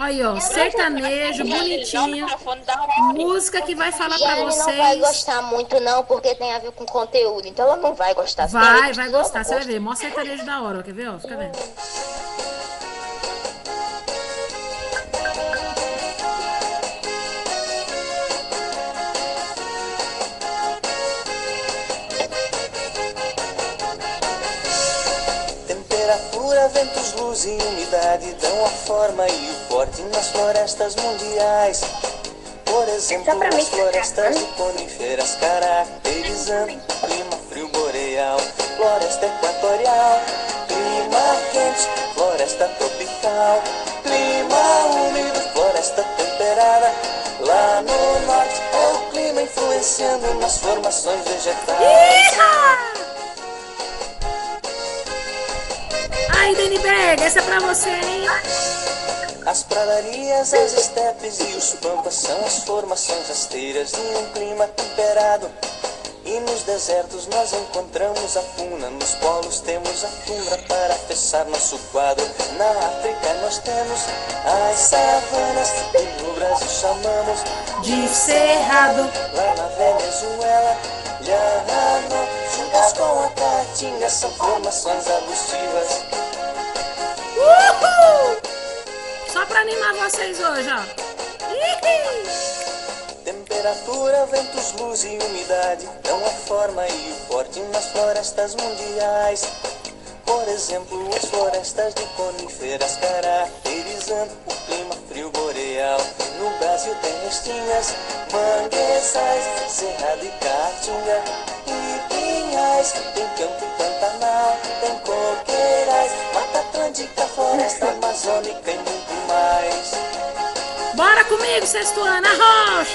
Aí, ó, sertanejo, bonitinho. Música que vai falar pra Jane não vai vocês. gostar muito não, porque tem a ver com conteúdo. Então ela não vai gostar. Vai gostar, você vai ver. Mó sertanejo da hora, ó. Quer ver, ó? Fica vendo. Temperatura, ventos, luz e umidade dão a forma e o porte nas florestas mundiais. Por exemplo, as florestas de coníferas caracterizando o clima frio boreal, floresta equatorial, clima quente, floresta tropical, clima úmido, floresta temperada. Lá no norte é o clima influenciando nas formações vegetais. Ai, Daniberg, essa é pra você, hein? As pradarias, as estepes e os pampas são as formações rasteiras de um clima temperado. E nos desertos nós encontramos a puna, nos polos temos a tundra para fechar nosso quadro. Na África nós temos as savanas e no Brasil chamamos de cerrado. Lá na Venezuela, llano, juntas com a caatinga são formações arbustivas. Uhul! Só pra animar vocês hoje, ó. Temperatura, ventos, luz e umidade dão a forma e o porte nas florestas mundiais. Por exemplo, as florestas de coníferas caracterizando o clima frio boreal. No Brasil tem restingas, manguezais, cerrado e caatinga e pinhais. Tem campo e pantanal, tem coqueirais, mata atlântica, floresta amazônica e muito mais. Bora comigo, sextuana, arroz!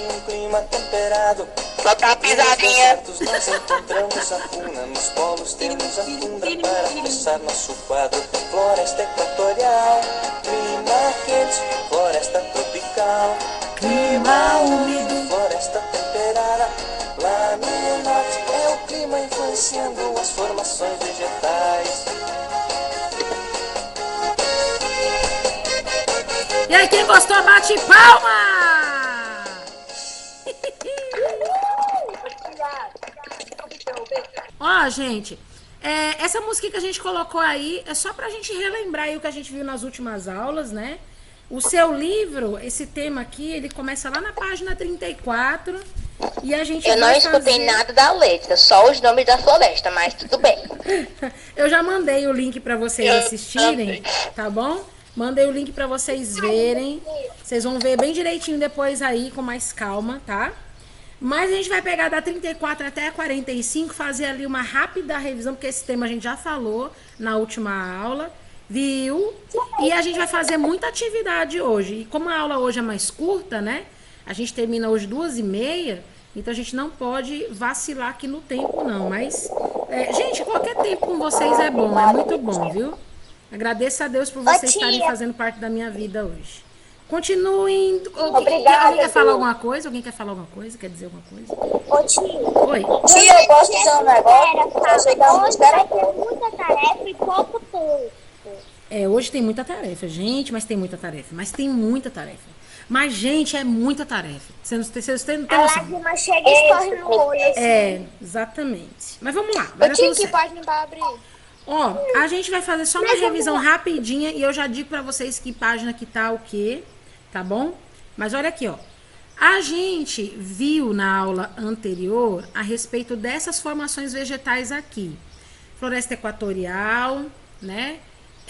Um clima temperado. Só tá uma pisadinha. Nós encontramos a puna, nos polos temos a tundra para fechar nosso quadro. Floresta equatorial, clima quente, floresta tropical, clima úmido, floresta temperada. Lá no norte é o clima influenciando as formações vegetais. E aí, quem gostou, bate palma! Ó, gente, essa música que a gente colocou aí é só pra gente relembrar aí o que a gente viu nas últimas aulas, né? O seu livro, esse tema aqui, ele começa lá na página 34 e a gente Eu não escutei nada da letra, só os nomes da floresta, mas tudo bem. Eu já mandei o link pra vocês assistirem, tá bom? Mandei o link pra vocês verem. Vocês vão ver bem direitinho depois aí, com mais calma, tá? Mas a gente vai pegar da 34 até a 45, fazer ali uma rápida revisão, porque esse tema a gente já falou na última aula, viu? E a gente vai fazer muita atividade hoje. E como a aula hoje é mais curta, né? A gente termina hoje 2h30, então a gente não pode vacilar aqui no tempo, não. Mas, gente, qualquer tempo com vocês é bom, é muito bom, viu? Agradeço a Deus por vocês estarem fazendo parte da minha vida hoje. Continuem. Obrigada. Alguém quer falar alguma coisa? Alguém quer falar alguma coisa? Quer dizer alguma coisa? Ô tia, Oi. eu posso dizer um negócio? Eu sei que a música vai ter muita tarefa e pouco tempo. Hoje tem muita tarefa, gente, mas tem muita tarefa. Mas tem muita tarefa. Mas, gente, é muita tarefa. Vocês não têm A noção. lágrima chega e escorre no olho. Assim. Exatamente. Mas vamos lá. Vai Ô dar tia, tudo que certo. página vai abrir? Ó, a gente vai fazer só uma revisão rapidinha e eu já digo pra vocês que página que tá o quê, tá bom? Mas olha aqui, ó. A gente viu na aula anterior a respeito dessas formações vegetais aqui. Floresta equatorial, né?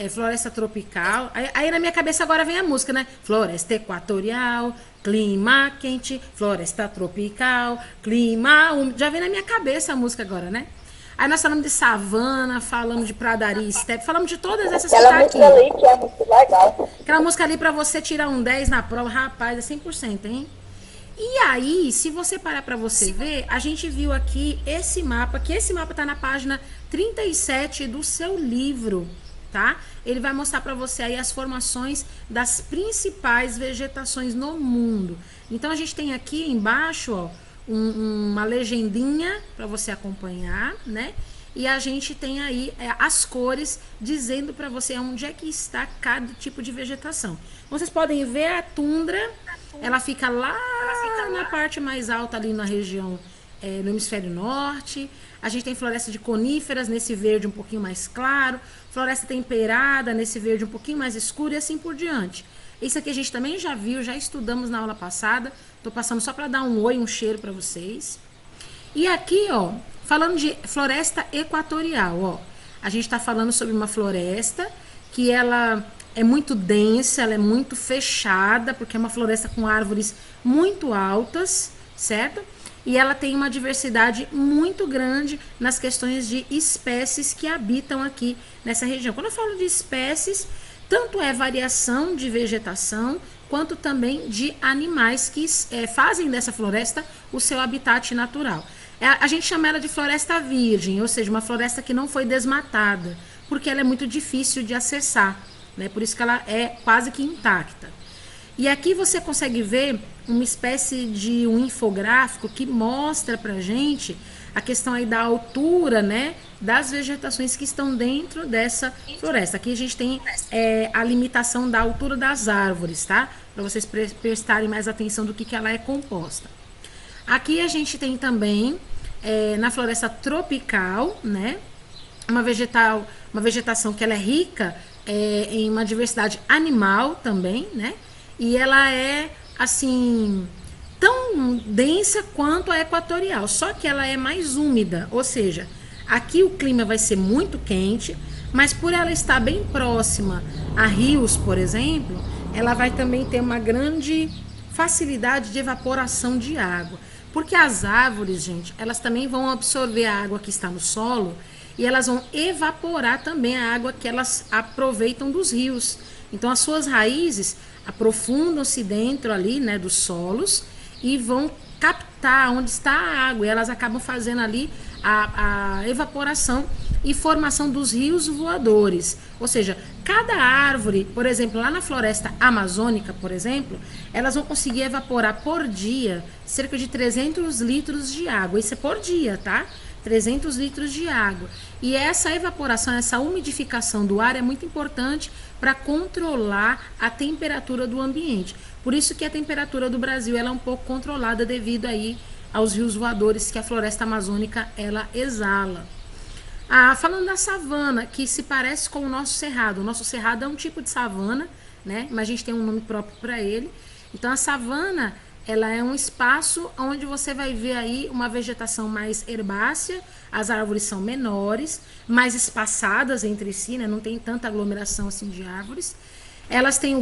Floresta tropical. Aí na minha cabeça agora vem a música, né? Floresta equatorial, clima quente, floresta tropical, clima úmido. Já vem na minha cabeça a música agora, né? Aí nós falamos de savana, falamos de pradaria, estepe, falamos de todas essas que tá aqui. Aquela música ali que é muito legal. Aquela música ali pra você tirar um 10 na prova, rapaz, é 100%, hein? E aí, se você parar pra você ver, a gente viu aqui esse mapa, que esse mapa tá na página 37 do seu livro, tá? Ele vai mostrar pra você aí as formações das principais vegetações no mundo. Então, a gente tem aqui embaixo, ó, uma legendinha para você acompanhar, né? E a gente tem aí as cores dizendo para você onde é que está cada tipo de vegetação. Vocês podem ver a tundra, ela fica lá na parte mais alta ali na região no hemisfério norte. A gente tem floresta de coníferas nesse verde um pouquinho mais claro, floresta temperada nesse verde um pouquinho mais escuro e assim por diante. Isso aqui a gente também já viu, já estudamos na aula passada. Estou passando só para dar um oi, um cheiro para vocês. E aqui, ó, falando de floresta equatorial, ó, a gente está falando sobre uma floresta que ela é muito densa, ela é muito fechada, porque é uma floresta com árvores muito altas, certo? E ela tem uma diversidade muito grande nas questões de espécies que habitam aqui nessa região. Quando eu falo de espécies, tanto é variação de vegetação, quanto também de animais que fazem dessa floresta o seu habitat natural. A gente chama ela de floresta virgem, ou seja, uma floresta que não foi desmatada, porque ela é muito difícil de acessar, né? Por isso que ela é quase que intacta. E aqui você consegue ver uma espécie de um infográfico que mostra pra gente a questão aí da altura, né, das vegetações que estão dentro dessa floresta. Aqui a gente tem a limitação da altura das árvores, tá? Para vocês prestarem mais atenção do que ela é composta. Aqui a gente tem também, na floresta tropical, né, uma vegetação que ela é rica em uma diversidade animal também, né? E ela é, assim, tão densa quanto a equatorial, só que ela é mais úmida, ou seja, aqui o clima vai ser muito quente, mas por ela estar bem próxima a rios, por exemplo, ela vai também ter uma grande facilidade de evaporação de água, porque as árvores, gente, elas também vão absorver a água que está no solo e elas vão evaporar também a água que elas aproveitam dos rios. Então as suas raízes aprofundam-se dentro ali, né, dos solos e vão captar onde está a água, e elas acabam fazendo ali a evaporação e formação dos rios voadores. Ou seja, cada árvore, por exemplo, lá na floresta amazônica, por exemplo, elas vão conseguir evaporar por dia cerca de 300 litros de água. Isso é por dia, tá? 300 litros de água. E essa evaporação, essa umidificação do ar é muito importante para controlar a temperatura do ambiente. Por isso que a temperatura do Brasil ela é um pouco controlada devido aí aos rios voadores que a floresta amazônica ela exala. Falando da savana, que se parece com o nosso cerrado. O nosso cerrado é um tipo de savana, né? Mas a gente tem um nome próprio para ele. Então a savana ela é um espaço onde você vai ver aí uma vegetação mais herbácea, as árvores são menores, mais espaçadas entre si, né? Não tem tanta aglomeração assim de árvores. Elas têm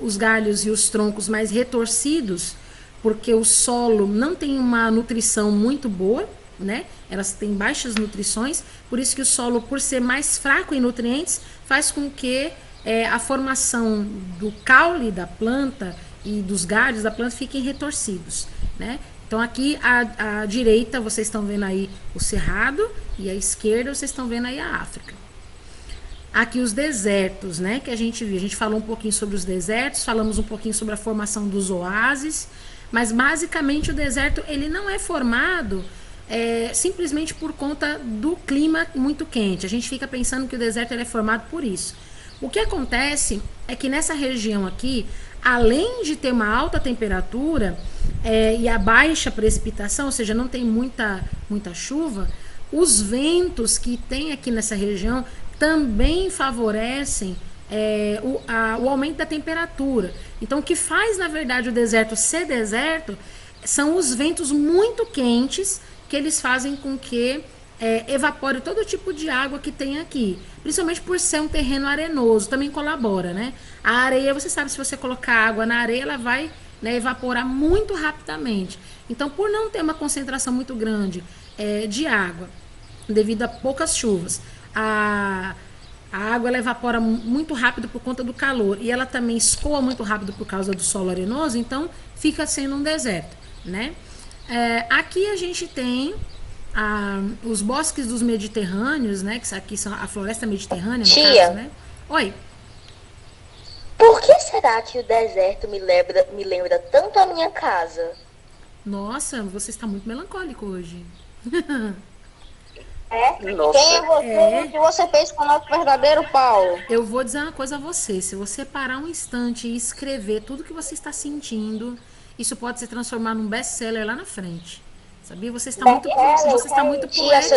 os galhos e os troncos mais retorcidos, porque o solo não tem uma nutrição muito boa, né? Elas têm baixas nutrições, por isso que o solo, por ser mais fraco em nutrientes, faz com que a formação do caule da planta e dos galhos da planta fiquem retorcidos, né? Então aqui à direita vocês estão vendo aí o cerrado e à esquerda vocês estão vendo aí a África. Aqui os desertos, né, que a gente viu. A gente falou um pouquinho sobre os desertos, falamos um pouquinho sobre a formação dos oásis, mas basicamente o deserto ele não é formado simplesmente por conta do clima muito quente. A gente fica pensando que o deserto ele é formado por isso. O que acontece é que nessa região aqui, além de ter uma alta temperatura e a baixa precipitação, ou seja, não tem muita chuva, os ventos que tem aqui nessa região também favorecem o aumento da temperatura. Então, o que faz, na verdade, o deserto ser deserto são os ventos muito quentes que eles fazem com que evapore todo tipo de água que tem aqui. Principalmente por ser um terreno arenoso, também colabora, né? A areia, você sabe, se você colocar água na areia, ela vai, né, evaporar muito rapidamente. Então, por não ter uma concentração muito grande de água, devido a poucas chuvas, a água ela evapora muito rápido por conta do calor e ela também escoa muito rápido por causa do solo arenoso, então fica sendo um deserto, né? Aqui a gente tem os bosques dos mediterrâneos, né? Que aqui são a floresta mediterrânea, no Tia, caso, né? Oi. por que será que o deserto me lembra tanto a minha casa? Nossa, você está muito melancólico hoje. Nossa. Quem é você? O que você fez com o nosso verdadeiro Paulo? Eu vou dizer uma coisa a você. Se você parar um instante e escrever tudo que você está sentindo, isso pode se transformar num best-seller lá na frente. Sabia? Você está muito Tia, você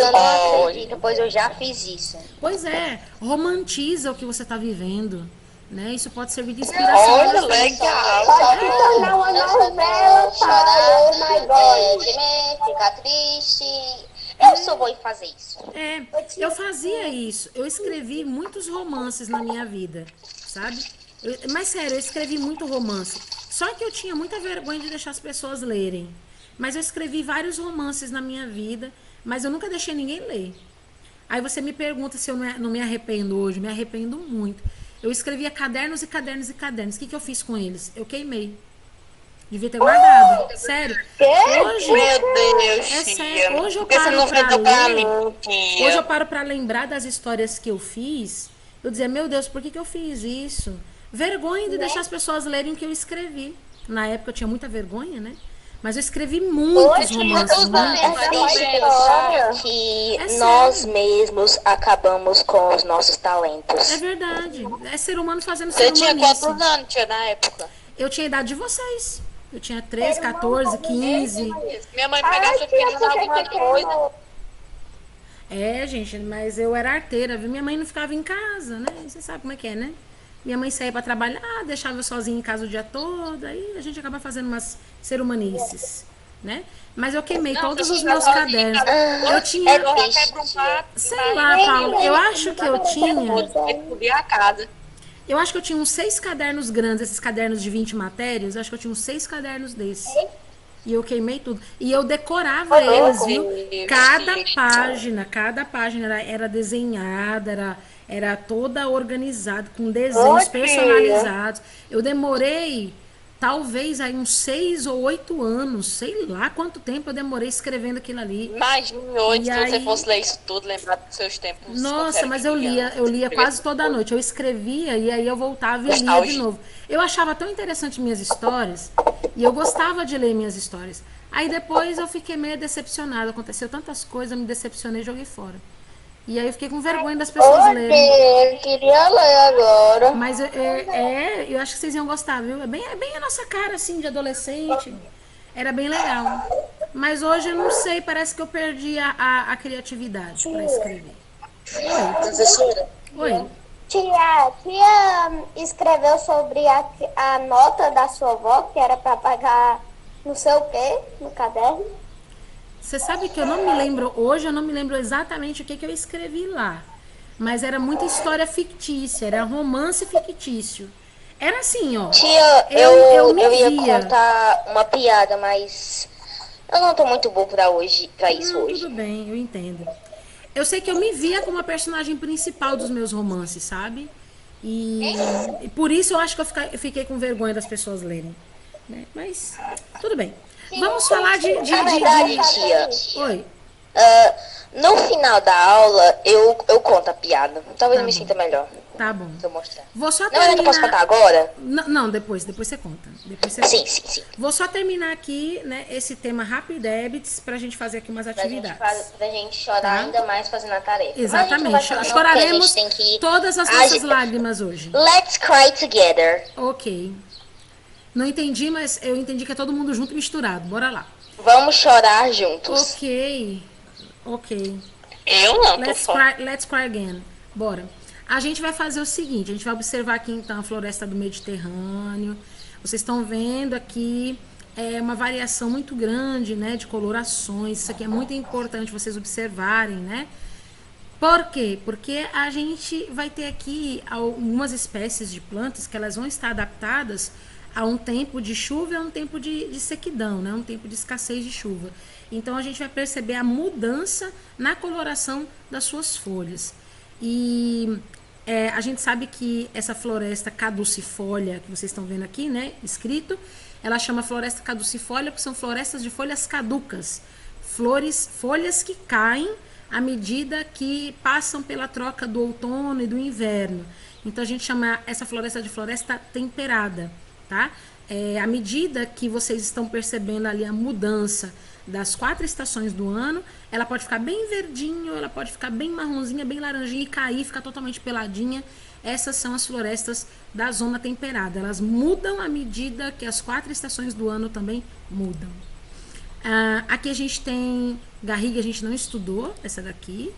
poético. não acredita, pois eu já fiz isso. Pois é, romantiza o que você está vivendo. Né? Isso pode servir de inspiração. Olha, legal. Pode se tornar uma novela, Paulo. Oh my God. Gemer, ficar triste. Eu só vou fazer isso. É, eu fazia isso. Eu escrevi muitos romances na minha vida, sabe? Mas sério, eu escrevi muito romance. Só que eu tinha muita vergonha de deixar as pessoas lerem. Mas eu escrevi vários romances na minha vida, mas eu nunca deixei ninguém ler. Aí você me pergunta se eu não me arrependo hoje. Me arrependo muito. Eu escrevia cadernos e cadernos e cadernos. O que eu fiz com eles? Eu queimei. Devia ter guardado. Sério. Hoje, Meu Deus, é tia. sério. Hoje eu Por que você paro não pra vendeu pra ler. mim, tia? Hoje eu paro pra lembrar das histórias que eu fiz. Eu dizia, meu Deus, por que eu fiz isso? Vergonha de deixar as pessoas lerem o que eu escrevi. Na época eu tinha muita vergonha, né? Mas eu escrevi muitos romances. Que É nós sério. mesmos acabamos com os nossos talentos. É verdade. É ser humano fazendo Você ser tinha humanice. quantos anos, tia, na época? Eu tinha a idade de vocês. Eu tinha 13, 14, 15. Minha mãe pegava sua filha em alguma coisa. É, gente, mas eu era arteira, viu? Minha mãe não ficava em casa, né? Você sabe como é que é, né? Minha mãe saía pra trabalhar, deixava eu sozinha em casa o dia todo, aí a gente acaba fazendo umas ser humanices, né? Mas eu queimei todos os meus cadernos. Eu tinha, sei lá, Paulo, eu acho que eu tinha, A casa. eu acho que eu tinha uns 6 cadernos grandes, esses cadernos de 20 matérias, eu acho que eu tinha uns 6 cadernos desses. E eu queimei tudo. E eu decorava eles, viu? Cada página era desenhada, era toda organizada, com desenhos personalizados. Eu demorei, talvez, aí uns 6 ou 8 anos, sei lá quanto tempo eu demorei escrevendo aquilo ali. Imagine hoje E se aí- você fosse ler isso tudo, lembrar dos seus tempos. Nossa, quando mas era eu criança. lia quase toda noite. Eu escrevia e aí eu voltava e lia de Nostalgia. novo. Eu achava tão interessante minhas histórias e eu gostava de ler minhas histórias. Aí depois eu fiquei meio decepcionada. Aconteceu tantas coisas, eu me decepcionei e joguei fora. E aí eu fiquei com vergonha das pessoas lerem. Eu queria ler agora. Mas eu acho que vocês iam gostar, viu? É bem a nossa cara, assim, de adolescente. Era bem legal. Mas hoje eu não sei, parece que eu perdi a criatividade para escrever. Professora, Oi. Tia escreveu sobre a nota da sua avó, que era para pagar não sei o quê no caderno. Você sabe que eu não me lembro, hoje eu não me lembro exatamente o que eu escrevi lá. Mas era muita história fictícia, era romance fictício. Era assim, ó. tia, eu me eu ia via. contar uma piada, mas eu não tô muito bom pra isso Não, hoje. tudo bem, eu entendo. Eu sei que eu me via como a personagem principal dos meus romances, sabe? E por isso eu acho que eu fiquei com vergonha das pessoas lerem. Né? Mas, tudo bem. Vamos falar de... Na verdade, tia, Oi. no final da aula eu conto a piada. Talvez eu me sinta melhor Tá bom. se eu mostrar. Vou só Na verdade, eu posso contar terminar... agora? Não, depois você conta. Depois você Sim, conta. sim. Vou só terminar aqui, né, esse tema Rapidebits pra gente fazer aqui umas atividades. Pra gente chorar Tá? ainda mais fazendo a tarefa. Mas a gente não Exatamente. vai chorar, não, Choraremos porque a gente tem que todas as agir. nossas lágrimas hoje. Let's cry together. Ok. Não entendi, mas eu entendi que é todo mundo junto e misturado. Bora lá. Vamos chorar juntos. Ok. Eu não, tô fora. Let's cry again. Bora. A gente vai fazer o seguinte, a gente vai observar aqui então a floresta do Mediterrâneo. Vocês estão vendo aqui uma variação muito grande, né, de colorações. Isso aqui é muito importante vocês observarem, né? Por quê? Porque a gente vai ter aqui algumas espécies de plantas que elas vão estar adaptadas a um tempo de chuva e a um tempo de sequidão, né? Um tempo de escassez de chuva. Então a gente vai perceber a mudança na coloração das suas folhas. E a gente sabe que essa floresta caducifólia que vocês estão vendo aqui, né, escrito, ela chama floresta caducifólia porque são florestas de folhas caducas, folhas que caem à medida que passam pela troca do outono e do inverno. Então a gente chama essa floresta de floresta temperada, tá? À medida que vocês estão percebendo ali a mudança das 4 estações do ano, ela pode ficar bem verdinho, ela pode ficar bem marronzinha, bem laranjinha e cair, ficar totalmente peladinha. Essas são as florestas da zona temperada. Elas mudam à medida que as 4 estações do ano também mudam. Aqui a gente tem garriga, a gente não estudou, essa daqui.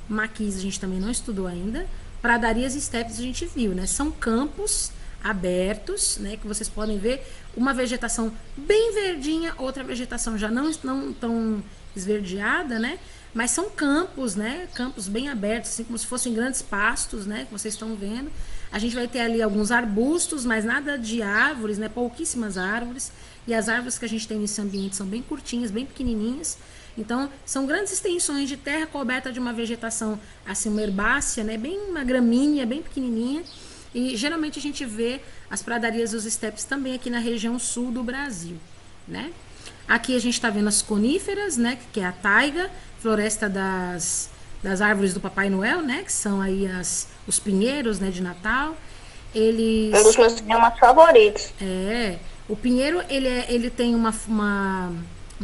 Maquis a gente também não estudou ainda. Pradarias e estepes a gente viu, né? São campos abertos, né? Que vocês podem ver uma vegetação bem verdinha, outra vegetação já não tão esverdeada, né? Mas são campos, né? Campos bem abertos, assim como se fossem grandes pastos, né? Que vocês estão vendo. A gente vai ter ali alguns arbustos, mas nada de árvores, né? Pouquíssimas árvores. E as árvores que a gente tem nesse ambiente são bem curtinhas, bem pequenininhas. Então, são grandes extensões de terra coberta de uma vegetação, assim, uma herbácea, né? Bem uma gramínea, bem pequenininha. E geralmente a gente vê as pradarias e os estepes também aqui na região sul do Brasil, né? Aqui a gente está vendo as coníferas, né? Que é a taiga, floresta das árvores do Papai Noel, né? Que são aí os pinheiros, né? De Natal. Eles... Um dos meus biomas favoritos. O pinheiro, ele tem uma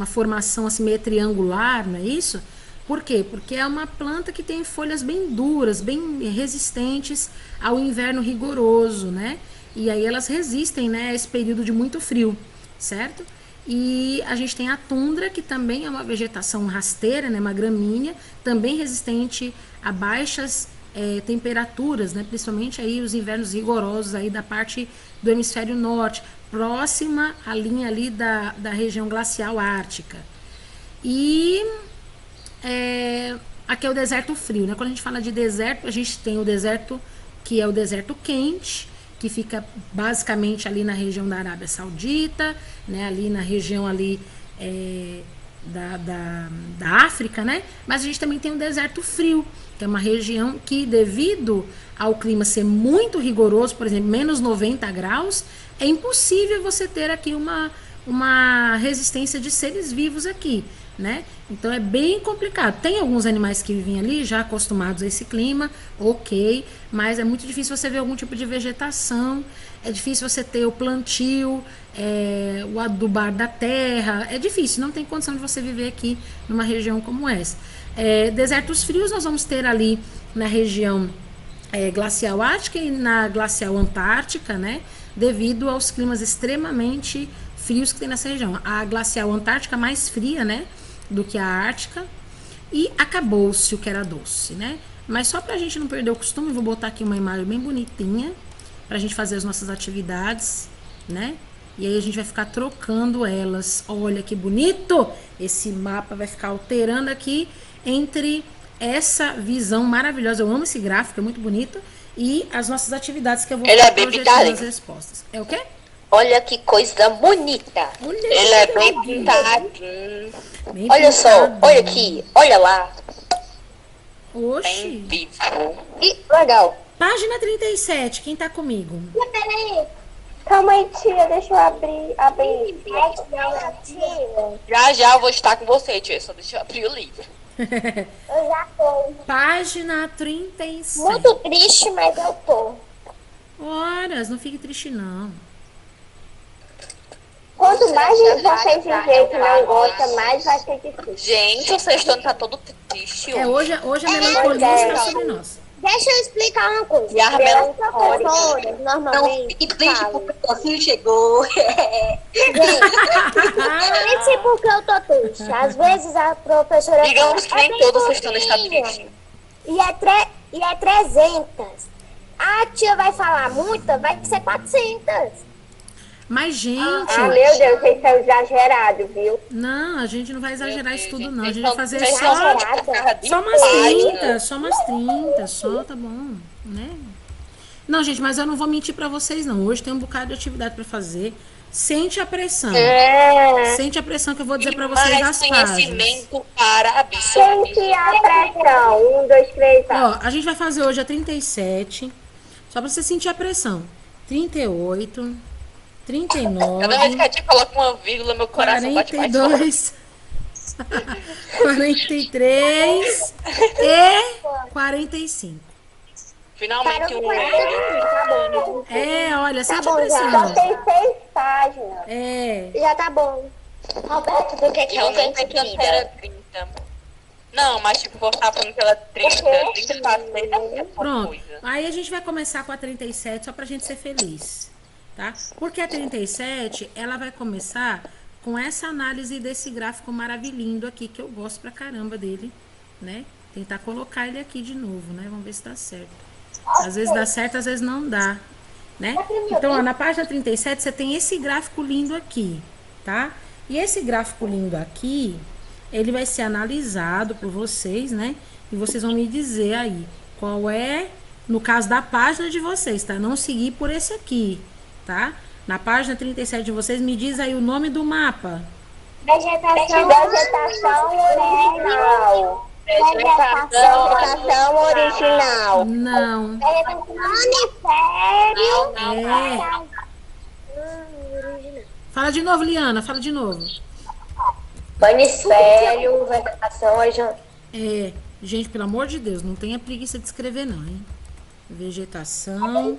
formação assim meio triangular, não é isso? Por quê? Porque é uma planta que tem folhas bem duras, bem resistentes ao inverno rigoroso, né? E aí elas resistem, né, a esse período de muito frio, certo? E a gente tem a tundra, que também é uma vegetação rasteira, né, uma gramínea, também resistente a baixas temperaturas, né, principalmente aí os invernos rigorosos aí da parte do hemisfério norte, próxima à linha ali da região glacial ártica. E aqui é o deserto frio, né? Quando a gente fala de deserto, a gente tem o deserto que é o deserto quente, que fica basicamente ali na região da Arábia Saudita, né? Ali na região ali da África, né? Mas a gente também tem o deserto frio, que é uma região que, devido ao clima ser muito rigoroso, por exemplo, menos 90 graus, é impossível você ter aqui uma resistência de seres vivos aqui, né? Então é bem complicado. Tem alguns animais que vivem ali já acostumados a esse clima, ok, mas é muito difícil você ver algum tipo de vegetação, é difícil você ter o plantio, o adubar da terra, é difícil, não tem condição de você viver aqui numa região como essa. Desertos frios nós vamos ter ali na região glacial ártica e na glacial antártica, né? Devido aos climas extremamente frios que tem nessa região. A glacial antártica mais fria, né, do que a ártica, e acabou-se o que era doce, né? Mas só pra gente não perder o costume, eu vou botar aqui uma imagem bem bonitinha pra gente fazer as nossas atividades, né? E aí a gente vai ficar trocando elas. Olha que bonito! Esse mapa vai ficar alterando aqui entre essa visão maravilhosa. Eu amo esse gráfico, é muito bonito. E as nossas atividades que eu vou ficar projetando as respostas. É o quê? Olha que coisa bonita. Ele é bem pintado. Olha só, olha aqui, olha lá. Oxi. Bem vivo. E legal. Página 37, quem tá comigo? Peraí. Calma aí, tia, deixa eu abrir. Já eu vou estar com você, tia, só deixa eu abrir o livro. Eu já tô. Página 37. Muito triste, mas eu tô. Horas, não fique triste não. Quanto mais vocês dizerem que não gosta, mais vai ser difícil. Gente, o sexto tá todo triste. Hoje a melancolia está sobre nós. Deixa eu explicar uma coisa. E a professora, normalmente, não fique triste porque o filho chegou. Triste porque eu tô triste. Às vezes a professora... Digamos que nem todo sextano está triste. E é 300. A tia vai falar multa, vai ser 400. Mas, gente... meu Deus, vocês são exagerados, viu? Não, a gente não vai exagerar isso tudo, não. A gente Então, vai fazer só umas 30, só, tá bom, né? Não, gente, mas eu não vou mentir pra vocês, não. Hoje tem um bocado de atividade pra fazer. Sente a pressão. Sente a pressão que eu vou dizer pra vocês as fases. Conhecimento para absorver. Sente a pressão. 1, 2, 3, 4. Ó, a gente vai fazer hoje a 37. Só pra você sentir a pressão. 38... 39. Cada vez que a tia coloca uma vírgula, meu coração 42, bate mais forte. 43 e 45. Finalmente um... Tá bom. Olha, Tá sente a bom, já. pressão. Só tem 6 páginas. Já tá bom. Roberto, do que é que realmente Eu pensei que era 30. Não, mas tipo, vou estar falando que ela é 30 passos, é Pronto. coisa. Aí a gente vai começar com a 37 só pra gente ser feliz, tá? Porque a 37, ela vai começar com essa análise desse gráfico maravilhoso aqui, que eu gosto pra caramba dele, né? Tentar colocar ele aqui de novo, né? Vamos ver se dá certo. Às vezes dá certo, às vezes não dá, né? Então, ó, na página 37, você tem esse gráfico lindo aqui, tá? E esse gráfico lindo aqui, ele vai ser analisado por vocês, né? E vocês vão me dizer aí qual é, no caso da página de vocês, tá? Não seguir por esse aqui, tá? Na página 37 de vocês, me diz aí o nome do mapa. Vegetação original. Vegetação original. Não. Manisfério. Fala de novo, Liana, fala de novo. Manisfério, vegetação original. Gente, pelo amor de Deus, não tenha preguiça de escrever não, hein? Vegetação.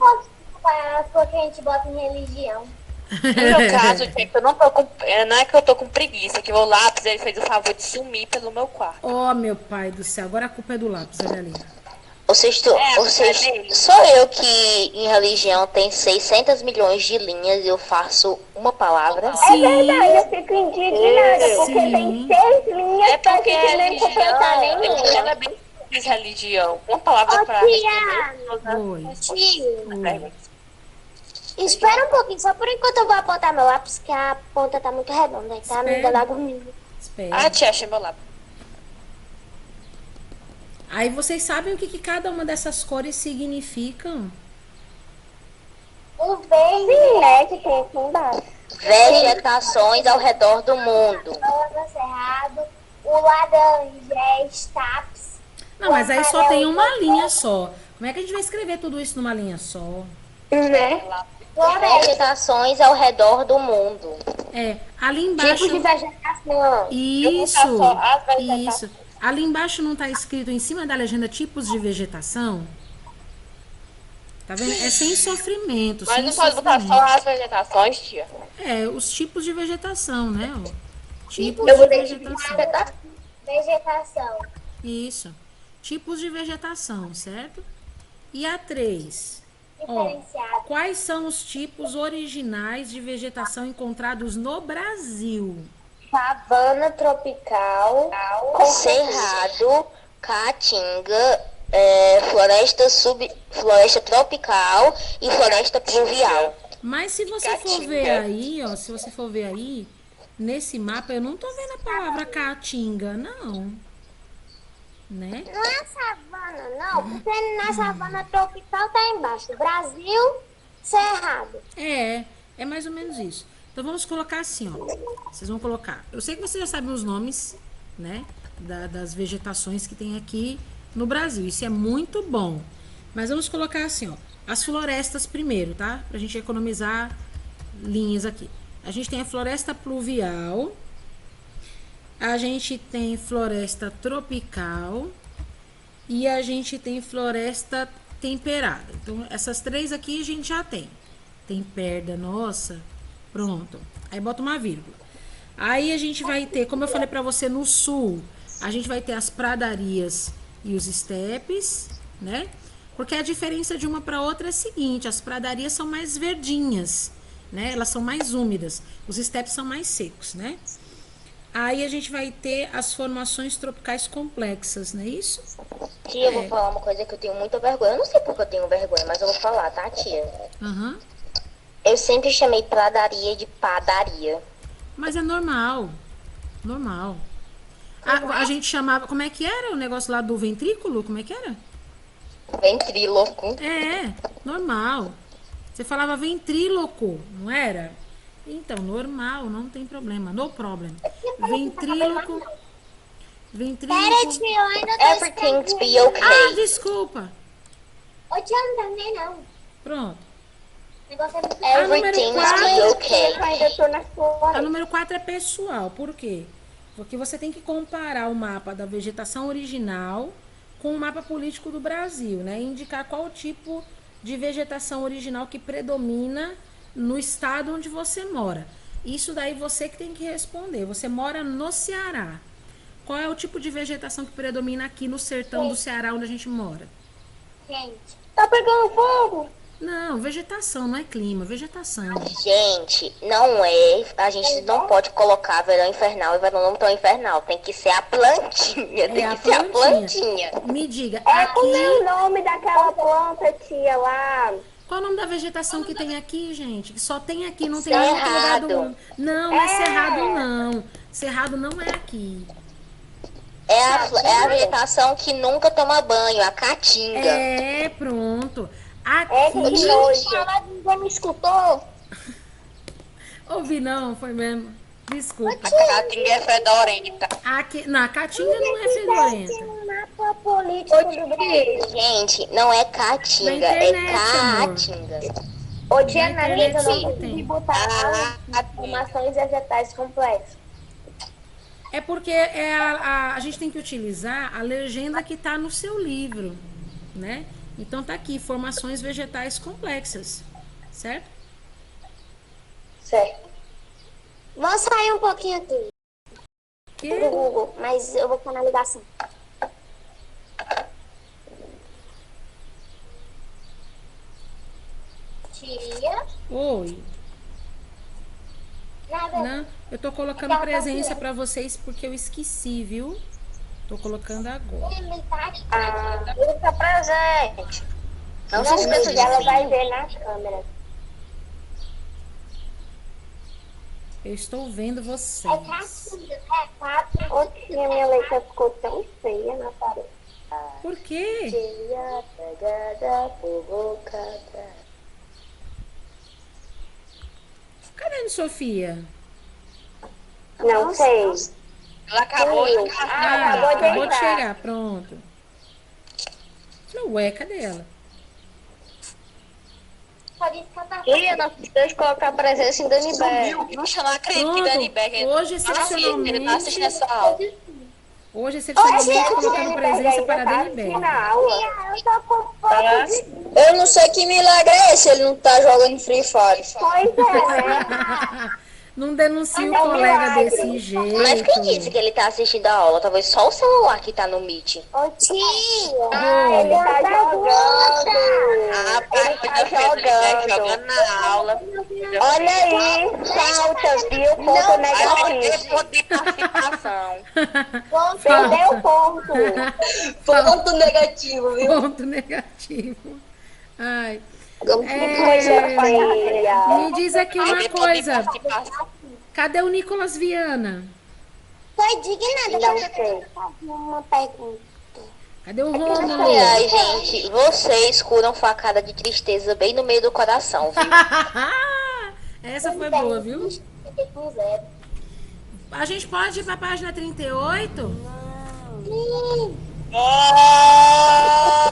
Porque a gente bota em religião. No meu caso, gente, eu não tô com. Não é que eu tô com preguiça, que o lápis ele fez o favor de sumir pelo meu quarto. Oh, meu pai do céu, agora a culpa é do lápis, olha ali. Sou eu que em religião tem 600 milhões de linhas e eu faço uma palavra. Sim. É verdade, eu fico indignada, porque Sim. tem 6 linhas É pra porque gente nem completar religião é bem simples, religião. Uma palavra pra Oi. Tio, espera um pouquinho, só por enquanto eu vou apontar meu lápis, que a ponta tá muito redonda, aí tá me Espera. dando dormindo. Espera. tia, achei meu lápis. Aí vocês sabem o que cada uma dessas cores significam? O verde, né, que tem aqui embaixo. Vegetações ao redor do mundo. O cerrado, o laranja é estaps. Não, mas aí só tem uma linha só. Como é que a gente vai escrever tudo isso numa linha só? Né? Vegetações ao redor do mundo. Ali embaixo. Tipo de vegetação. Isso. Ali embaixo não tá escrito em cima da legenda tipos de vegetação? Tá vendo? É sem sofrimento. Mas sem não pode botar sofrimento. só as vegetações, tia. Os tipos de vegetação, né? Tipos Eu de vou ter que vegetação. vegetação. Isso. Tipos de vegetação, certo? E a 3. Diferenciado. Quais são os tipos originais de vegetação encontrados no Brasil? Savana tropical, cerrado, caatinga, floresta tropical e floresta pluvial. Mas se você for ver aí, se você for ver aí, nesse mapa eu não tô vendo a palavra caatinga, não. Né? Não é savana, não, porque na savana tropical tá embaixo. Brasil, cerrado. É mais ou menos isso. Então vamos colocar assim, ó. Vocês vão colocar. Eu sei que vocês já sabem os nomes, né? Das vegetações que tem aqui no Brasil. Isso é muito bom. Mas vamos colocar assim, ó. As florestas primeiro, tá? Pra gente economizar linhas aqui. A gente tem a floresta pluvial. A gente tem floresta tropical. E a gente tem floresta temperada. Então, essas três aqui a gente já tem. Tem perda, nossa. Pronto. Aí bota uma vírgula. Aí a gente vai ter, como eu falei pra você, no sul, a gente vai ter as pradarias e os estepes, né? Porque a diferença de uma para outra é a seguinte: as pradarias são mais verdinhas, né? Elas são mais úmidas. Os estepes são mais secos, né? Aí a gente vai ter as formações tropicais complexas, não é isso? Tia, eu vou falar uma coisa que eu tenho muita vergonha. Eu não sei porque eu tenho vergonha, mas eu vou falar, tá, tia? Aham. Eu sempre chamei pradaria de padaria. Mas é normal. Normal. A gente chamava... Como é que era o negócio lá do ventrículo? Como é que era? Ventríloco. Normal. Você falava ventríloco, não era? Então, normal, não tem problema. No problem. Ventríloco. Pera, tio, eu ainda tô Everything's be okay. Desculpa. Ô, tio, não também não. Pronto. O negócio é muito Everything's be okay. Eu ainda tô na A floresta. número 4 é pessoal. Por quê? Porque você tem que comparar o mapa da vegetação original com o mapa político do Brasil, né? E indicar qual tipo de vegetação original que predomina no estado onde você mora. Isso daí você que tem que responder. Você mora no Ceará. Qual é o tipo de vegetação que predomina aqui no sertão do Ceará, onde a gente mora? Gente, tá pegando fogo? Não, vegetação, não é clima, vegetação. Gente, não é. A gente não pode colocar verão infernal e verão não tão infernal. Tem que ser a plantinha. Tem que ser a plantinha. Me diga, Como é aqui. o nome daquela planta, tia, lá? Qual é o nome da vegetação que tem aqui, gente? Que só tem aqui, não tem em outro lugar do Cerrado. mundo. Não, não é cerrado, não. Cerrado não é aqui. É a vegetação que nunca toma banho, a caatinga. É, pronto. Que Aqui. nojo. Ninguém me escutou? Ouvi não, foi mesmo. Desculpa. A caatinga é fedorenta. Aqui, não, a caatinga não é fedorenta. Um mapa político do Brasil. Gente, não é caatinga, Na é internet, amor. caatinga. Ô, tia, Na na internet vida sim, não tem. consegui botar informações vegetais complexas. É porque a gente tem que utilizar a legenda que está no seu livro, né? Então tá aqui, formações vegetais complexas, certo? Certo. Vou sair um pouquinho aqui do Que? Google, mas eu vou ficar na ligação. Tia? Oi. Nada. Não, eu tô colocando presença para vocês porque eu esqueci, viu? Tô colocando agora. Fica presente. Não se esqueça de ela vai ver na câmera. Eu estou vendo vocês. Ô, tia, minha letra ficou tão feia na parede. Por quê? Tia pegada, provocada. Cadê a Sofia? Não sei. Ela acabou de Acabou de chegar, pronto. Ué, cadê ela? Tia, nós precisamos colocar presença em Dani Beck. Puxa, não acredito que Pronto, Dani Becker hoje, ele tá assistindo excepcionalmente, essa aula. hoje excepcionalmente colocando presença para a Dani Beck. Eu não sei que milagre é esse, ele não tá jogando Free Fire. Pois é. Não denuncia o colega desse jeito. Mas quem disse que ele tá assistindo a aula? Talvez só o celular que tá no Meet. Ô, tia. Ele tá jogando. Ah, tá jogando na aula. Olha aí, falta, viu? Ponto negativo. Ponto de classificação. Perdeu ponto. Ponto negativo, viu? Ponto negativo. Ai. Coisa feia. Me diz aqui uma coisa. Cadê o Nicolas Viana? Foi dignada. Não sei. Uma pergunta. Cadê o Rômulo? Ai, gente, vocês curam facada de tristeza bem no meio do coração, viu? Essa foi boa, viu? A gente pode ir para a página 38?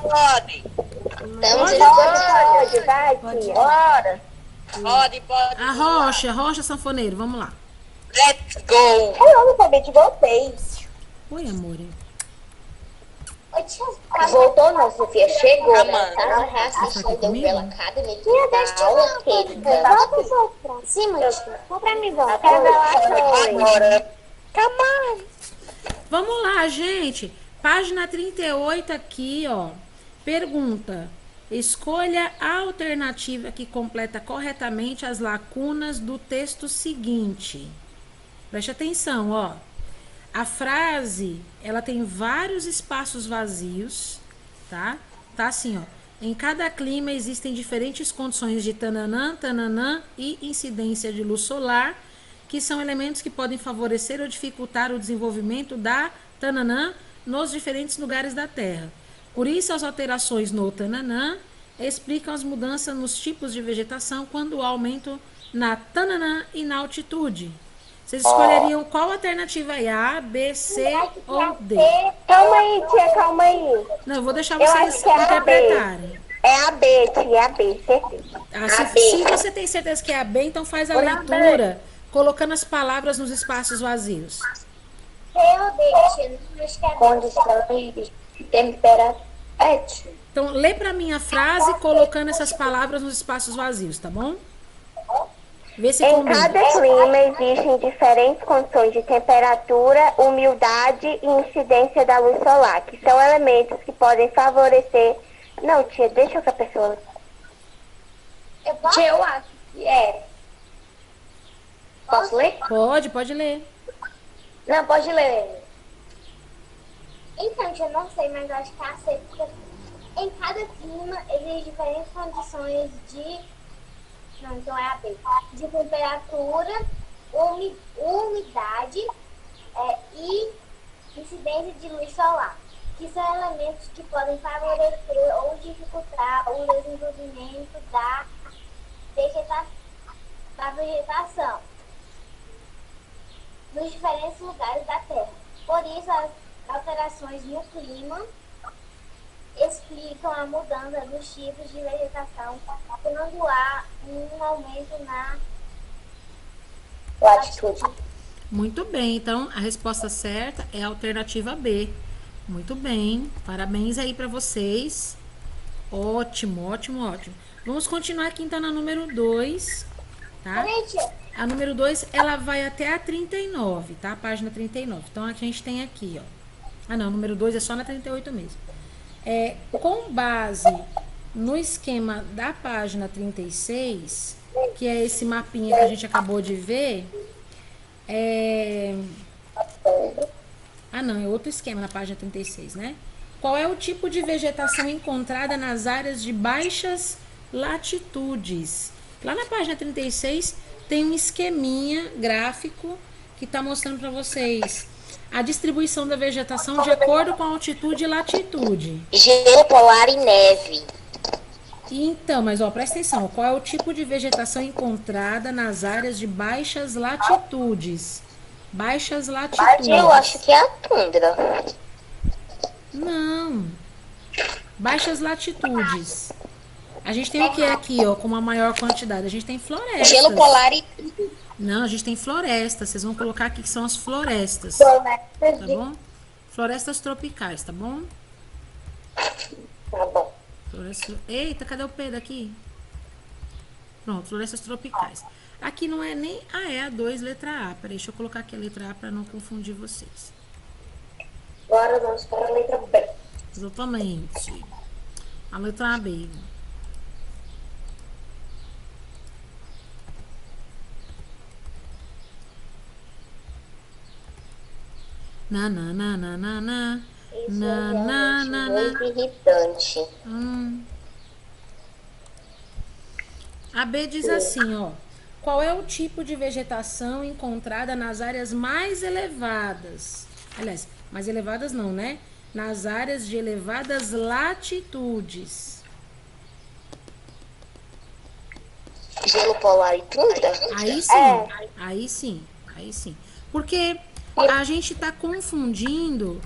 Pode. Pode, vai, tia. Bora. Pode. A Rocha Sanfoneiro, vamos lá. Let's go. Eu não sabia de vocês. Oi, amor. Voltou não, Sofia. Chegou. Amanda. Tá Tá reassistindo aqui comigo? pela Academy da aula querida. Volta pra cima, só pra mim, volta. Agora. Vamos lá, gente. Página 38 aqui, ó. Pergunta. Escolha a alternativa que completa corretamente as lacunas do texto seguinte. Preste atenção, ó. A frase, ela tem vários espaços vazios, tá? Tá assim, ó. Em cada clima existem diferentes condições de tananã, tananã e incidência de luz solar, que são elementos que podem favorecer ou dificultar o desenvolvimento da tananã nos diferentes lugares da Terra. Por isso, as alterações no tananã explicam as mudanças nos tipos de vegetação quando há aumento na tananã e na altitude. Vocês escolheriam qual alternativa aí? A, B, C ou D? Calma aí, tia, calma aí. Não, eu vou deixar Eu vocês acho que é a B. interpretarem. É a B, tia, é a B, certeza. Se você tem certeza que é a B, então faz a leitura colocando as palavras nos espaços vazios. Condições de temperatura. Então, lê pra mim a frase colocando essas palavras nos espaços vazios, tá bom? Vê se Em combina. cada clima existem diferentes condições de temperatura, umidade e incidência da luz solar, que são elementos que podem favorecer... Não, tia, deixa outra pessoa. Eu acho que é. Posso ler? Pode ler. Não, pode ler. Então, eu não sei, mas eu acho que é a C, porque em cada clima existem diferentes condições de... Não, então é a B. De temperatura, umidade e incidência de luz solar, que são elementos que podem favorecer ou dificultar o desenvolvimento da vegetação nos diferentes lugares da Terra. Por isso, as alterações no clima explicam a mudança dos tipos de vegetação, quando há um aumento na Latitude. Muito bem, então a resposta certa é a alternativa B. Muito bem, parabéns aí pra vocês. Ótimo. Vamos continuar aqui então na número 2, tá? A número 2, ela vai até a 39, tá? Página 39. Então, a gente tem aqui, ó. Ah, não, número 2 é só na 38 mesmo. Com base no esquema da página 36, que é esse mapinha que a gente acabou de ver, Ah, não, é outro esquema na página 36, né? Qual é o tipo de vegetação encontrada nas áreas de baixas latitudes? Lá na página 36 tem um esqueminha gráfico que está mostrando para vocês a distribuição da vegetação de acordo com a altitude e latitude. Gelo polar e neve. Então, mas ó, presta atenção. Qual é o tipo de vegetação encontrada nas áreas de baixas latitudes? Baixas latitudes. Eu acho que é a tundra. Não. Baixas latitudes. A gente tem o que aqui, ó, com uma maior quantidade? A gente tem florestas. Gelo polar e Não, a gente tem florestas. Vocês vão colocar aqui que são as florestas. Florestas Tá bom? Florestas tropicais, tá bom? Tá bom. Eita, cadê o P daqui? Pronto, florestas tropicais. Aqui não é nem... Ah, é a 2, letra A. Peraí, deixa eu colocar aqui a letra A para não confundir vocês. Agora vamos para a letra B. Exatamente. A letra B. Na, na, na, na, na, na. Isso Na, é na, realmente na, muito irritante. A B diz assim, ó. Qual é o tipo de vegetação encontrada nas áreas mais elevadas? Aliás, mais elevadas não, né? Nas áreas de elevadas latitudes. Gelo polar e tundra? Aí sim, aí sim, aí sim. Porque a gente está confundindo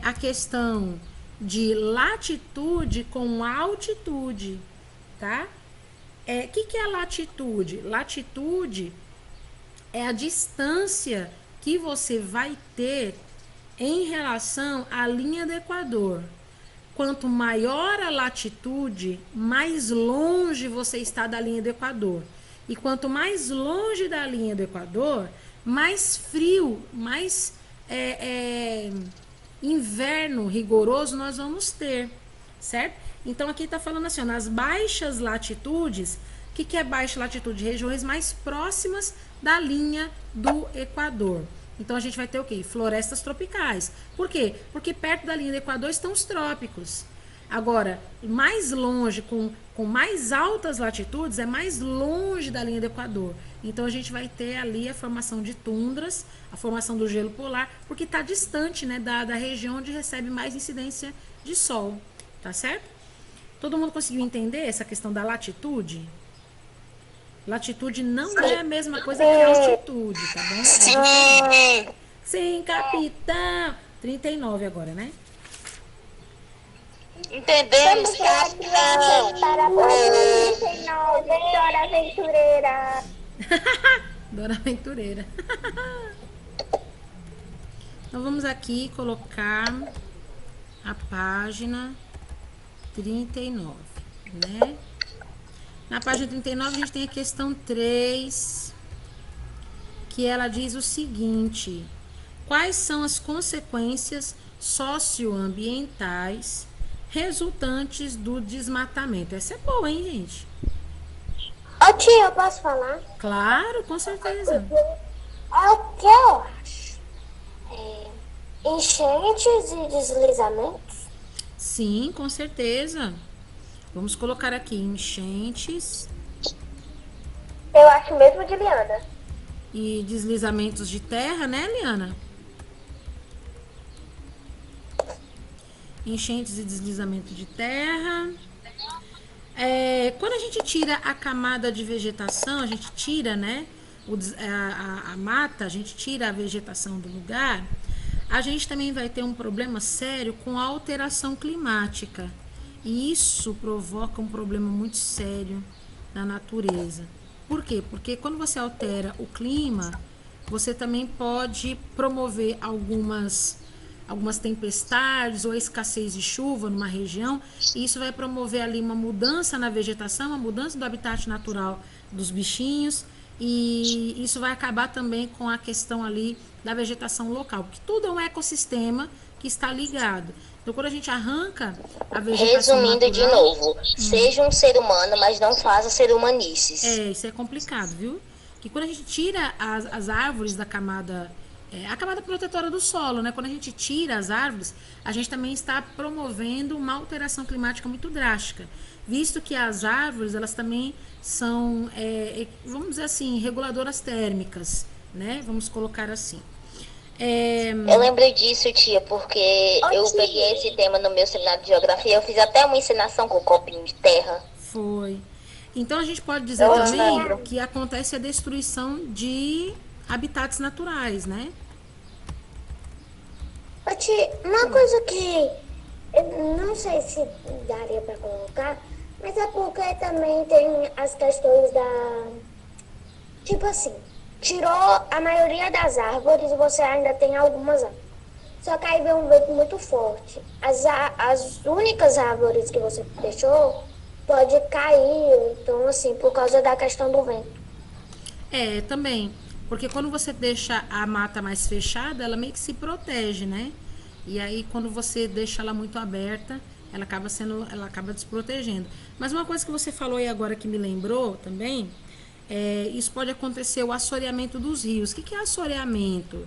a questão de latitude com altitude, tá? Que é latitude? Latitude é a distância que você vai ter em relação à linha do Equador. Quanto maior a latitude, mais longe você está da linha do Equador. E quanto mais longe da linha do Equador, mais frio, mais inverno rigoroso nós vamos ter, certo? Então, aqui está falando assim, ó, nas baixas latitudes, o que é baixa latitude? Regiões mais próximas da linha do Equador. Então, a gente vai ter o quê? Florestas tropicais. Por quê? Porque perto da linha do Equador estão os trópicos. Agora, mais longe, com mais altas latitudes, é mais longe da linha do Equador. Então, a gente vai ter ali a formação de tundras, a formação do gelo polar, porque está distante, né, da região onde recebe mais incidência de sol. Tá certo? Todo mundo conseguiu entender essa questão da latitude? Latitude não é a mesma coisa que altitude, tá bom? Sim, capitão! 39 agora, né? Entendemos, capitão. Para a 39, Dora Aventureira. Dora Aventureira. Então, vamos aqui colocar a página 39, né? Na página 39 a gente tem a questão 3, que ela diz o seguinte: quais são as consequências socioambientais resultantes do desmatamento? Essa é boa, hein, gente? Ô tia, eu posso falar? Claro, com certeza. É o que eu acho. Enchentes e deslizamentos. Sim, com certeza. Vamos colocar aqui enchentes Eu acho mesmo de Liana. e deslizamentos de terra, né, Liana? Enchentes e deslizamento de terra. Quando a gente tira a camada de vegetação, a gente tira, né, a mata, a gente tira a vegetação do lugar, a gente também vai ter um problema sério com a alteração climática. E isso provoca um problema muito sério na natureza. Por quê? Porque quando você altera o clima, você também pode promover algumas tempestades ou escassez de chuva numa região, e isso vai promover ali uma mudança na vegetação, uma mudança do habitat natural dos bichinhos, e isso vai acabar também com a questão ali da vegetação local, porque tudo é um ecossistema que está ligado. Então, quando a gente arranca a vegetação Resumindo de natural, novo, seja um ser humano, mas não faça ser humanices. isso é complicado, viu? Que quando a gente tira as árvores da camada, a camada protetora do solo, né? Quando a gente tira as árvores, a gente também está promovendo uma alteração climática muito drástica, visto que as árvores, elas também são, vamos dizer assim, reguladoras térmicas, né? Vamos colocar assim. Eu lembrei disso, tia, porque eu peguei esse tema no meu seminário de geografia. Eu fiz até uma encenação com copinho de terra. Foi. Então, a gente pode dizer também que acontece a destruição de habitats naturais, né? Ô tia, uma coisa que eu não sei se daria pra colocar, mas é porque também tem as questões da... Tipo assim, tirou a maioria das árvores e você ainda tem algumas árvores. Só que aí vem um vento muito forte. As únicas árvores que você deixou pode cair, então assim, por causa da questão do vento. Também. Porque quando você deixa a mata mais fechada, ela meio que se protege, né? E aí, quando você deixa ela muito aberta, ela acaba desprotegendo. Mas uma coisa que você falou aí agora que me lembrou também, isso pode acontecer, o assoreamento dos rios. O que é assoreamento?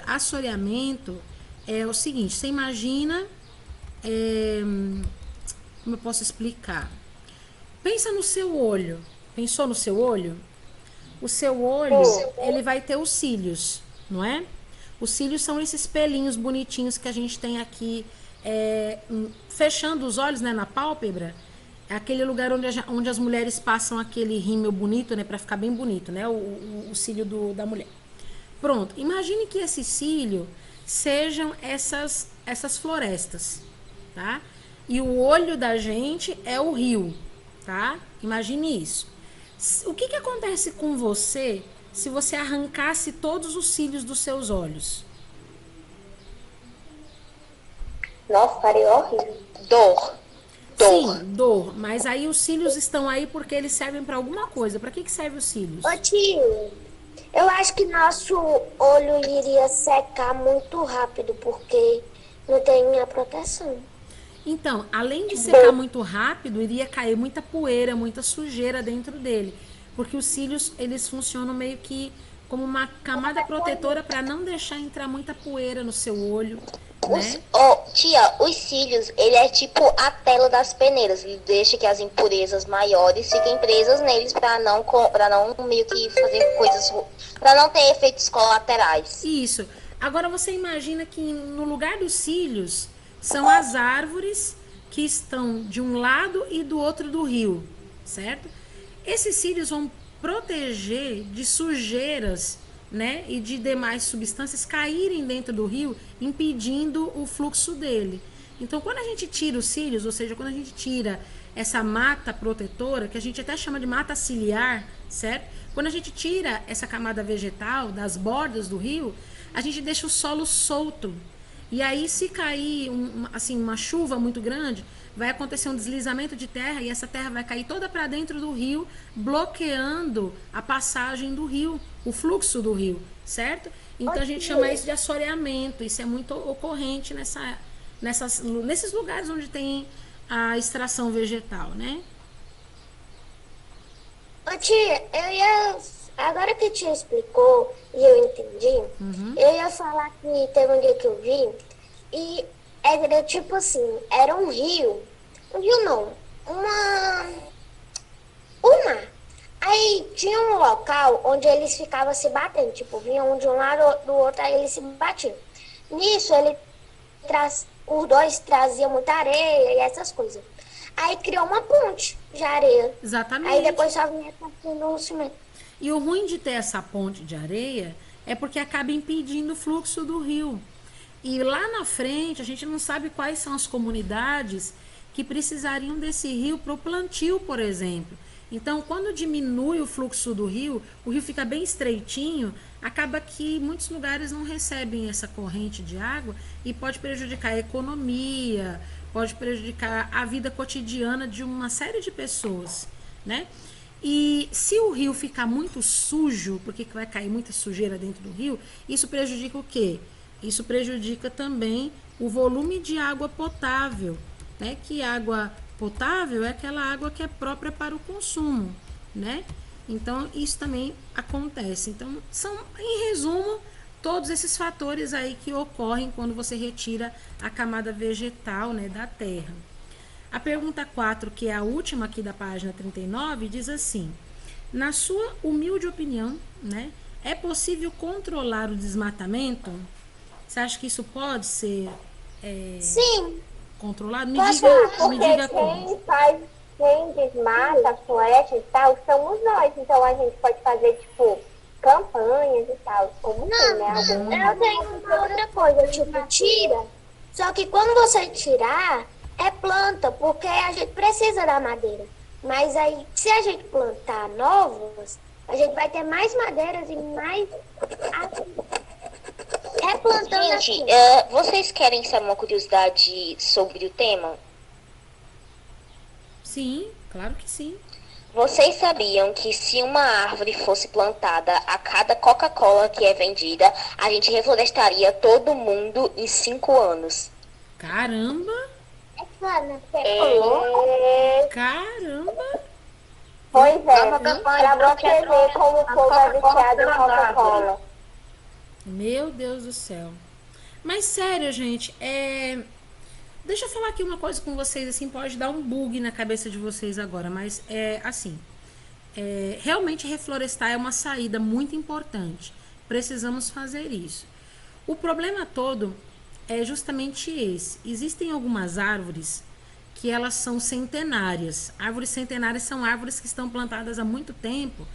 Assoreamento é o seguinte: você imagina, como eu posso explicar? Pensa no seu olho. Pensou no seu olho? O seu olho, ele vai ter os cílios, não é? Os cílios são esses pelinhos bonitinhos que a gente tem aqui, fechando os olhos, né, na pálpebra. É aquele lugar onde as mulheres passam aquele rímel bonito, né, para ficar bem bonito, né, o cílio da mulher. Pronto, imagine que esse cílio sejam essas florestas, tá? E o olho da gente é o rio, tá? Imagine isso. O que acontece com você se você arrancasse todos os cílios dos seus olhos? Nossa, ficaria horrível. Dor. Sim, dor. Mas aí os cílios estão aí porque eles servem para alguma coisa. Para que servem os cílios? Ô tio, eu acho que nosso olho iria secar muito rápido, porque não tem a proteção. Então, além de secar muito rápido, iria cair muita poeira, muita sujeira dentro dele. Porque os cílios, eles funcionam meio que como uma camada protetora para não deixar entrar muita poeira no seu olho, né? Tia, os cílios, ele é tipo a tela das peneiras. Ele deixa que as impurezas maiores fiquem presas neles para não meio que fazer coisas, para não ter efeitos colaterais. Isso. Agora você imagina que no lugar dos cílios são as árvores que estão de um lado e do outro do rio, certo? Esses cílios vão proteger de sujeiras, né, e de demais substâncias caírem dentro do rio, impedindo o fluxo dele. Então, quando a gente tira os cílios, ou seja, quando a gente tira essa mata protetora, que a gente até chama de mata ciliar, certo? Quando a gente tira essa camada vegetal das bordas do rio, a gente deixa o solo solto. E aí, se cair uma chuva muito grande, vai acontecer um deslizamento de terra e essa terra vai cair toda para dentro do rio, bloqueando a passagem do rio, o fluxo do rio, certo? Então a gente chama isso de assoreamento. Isso é muito ocorrente nesses lugares onde tem a extração vegetal, né? Ô tia, agora que a tia explicou e eu entendi, eu ia falar que teve um dia que eu vi e era tipo assim, era um rio não, um mar. Aí tinha um local onde eles ficavam se batendo, tipo, vinham um de um lado do outro, aí eles se batiam. Nisso, os dois traziam muita areia e essas coisas. Aí criou uma ponte de areia. Exatamente. Aí depois só vinha partindo o cimento. E o ruim de ter essa ponte de areia é porque acaba impedindo o fluxo do rio. E lá na frente, a gente não sabe quais são as comunidades que precisariam desse rio para o plantio, por exemplo. Então, quando diminui o fluxo do rio, o rio fica bem estreitinho, acaba que muitos lugares não recebem essa corrente de água e pode prejudicar a economia, pode prejudicar a vida cotidiana de uma série de pessoas, né? E se o rio ficar muito sujo, porque vai cair muita sujeira dentro do rio, isso prejudica o quê? Isso prejudica também o volume de água potável, né? Que água potável é aquela água que é própria para o consumo, né? Então, isso também acontece. Então, são, em resumo, todos esses fatores aí que ocorrem quando você retira a camada vegetal, né, da terra. A pergunta 4, que é a última aqui da página 39, diz assim: na sua humilde opinião, né, é possível controlar o desmatamento? Você acha que isso pode ser Sim. controlado? Me Porque diga como. quem desmata as florestas e tal, somos nós. Então a gente pode fazer, tipo, campanhas e tal. Como Não, assim, né? eu tenho uma outra coisa, tipo, tira. Só que quando você tirar, é planta, porque a gente precisa da madeira. Mas aí, se a gente plantar novas, a gente vai ter mais madeiras e mais replantando. Gente, vocês querem saber uma curiosidade sobre o tema? Sim, claro que sim. Vocês sabiam que se uma árvore fosse plantada a cada Coca-Cola que é vendida, a gente reflorestaria todo mundo em 5 anos? Caramba! Caramba! Pois é, pra você ver como o povo é viciado em Coca-Cola. Meu Deus do céu. Mas sério, gente, deixa eu falar aqui uma coisa com vocês, assim, pode dar um bug na cabeça de vocês agora, mas realmente reflorestar é uma saída muito importante. Precisamos fazer isso. O problema todo é justamente esse. Existem algumas árvores que elas são centenárias. Árvores centenárias são árvores que estão plantadas há muito tempo.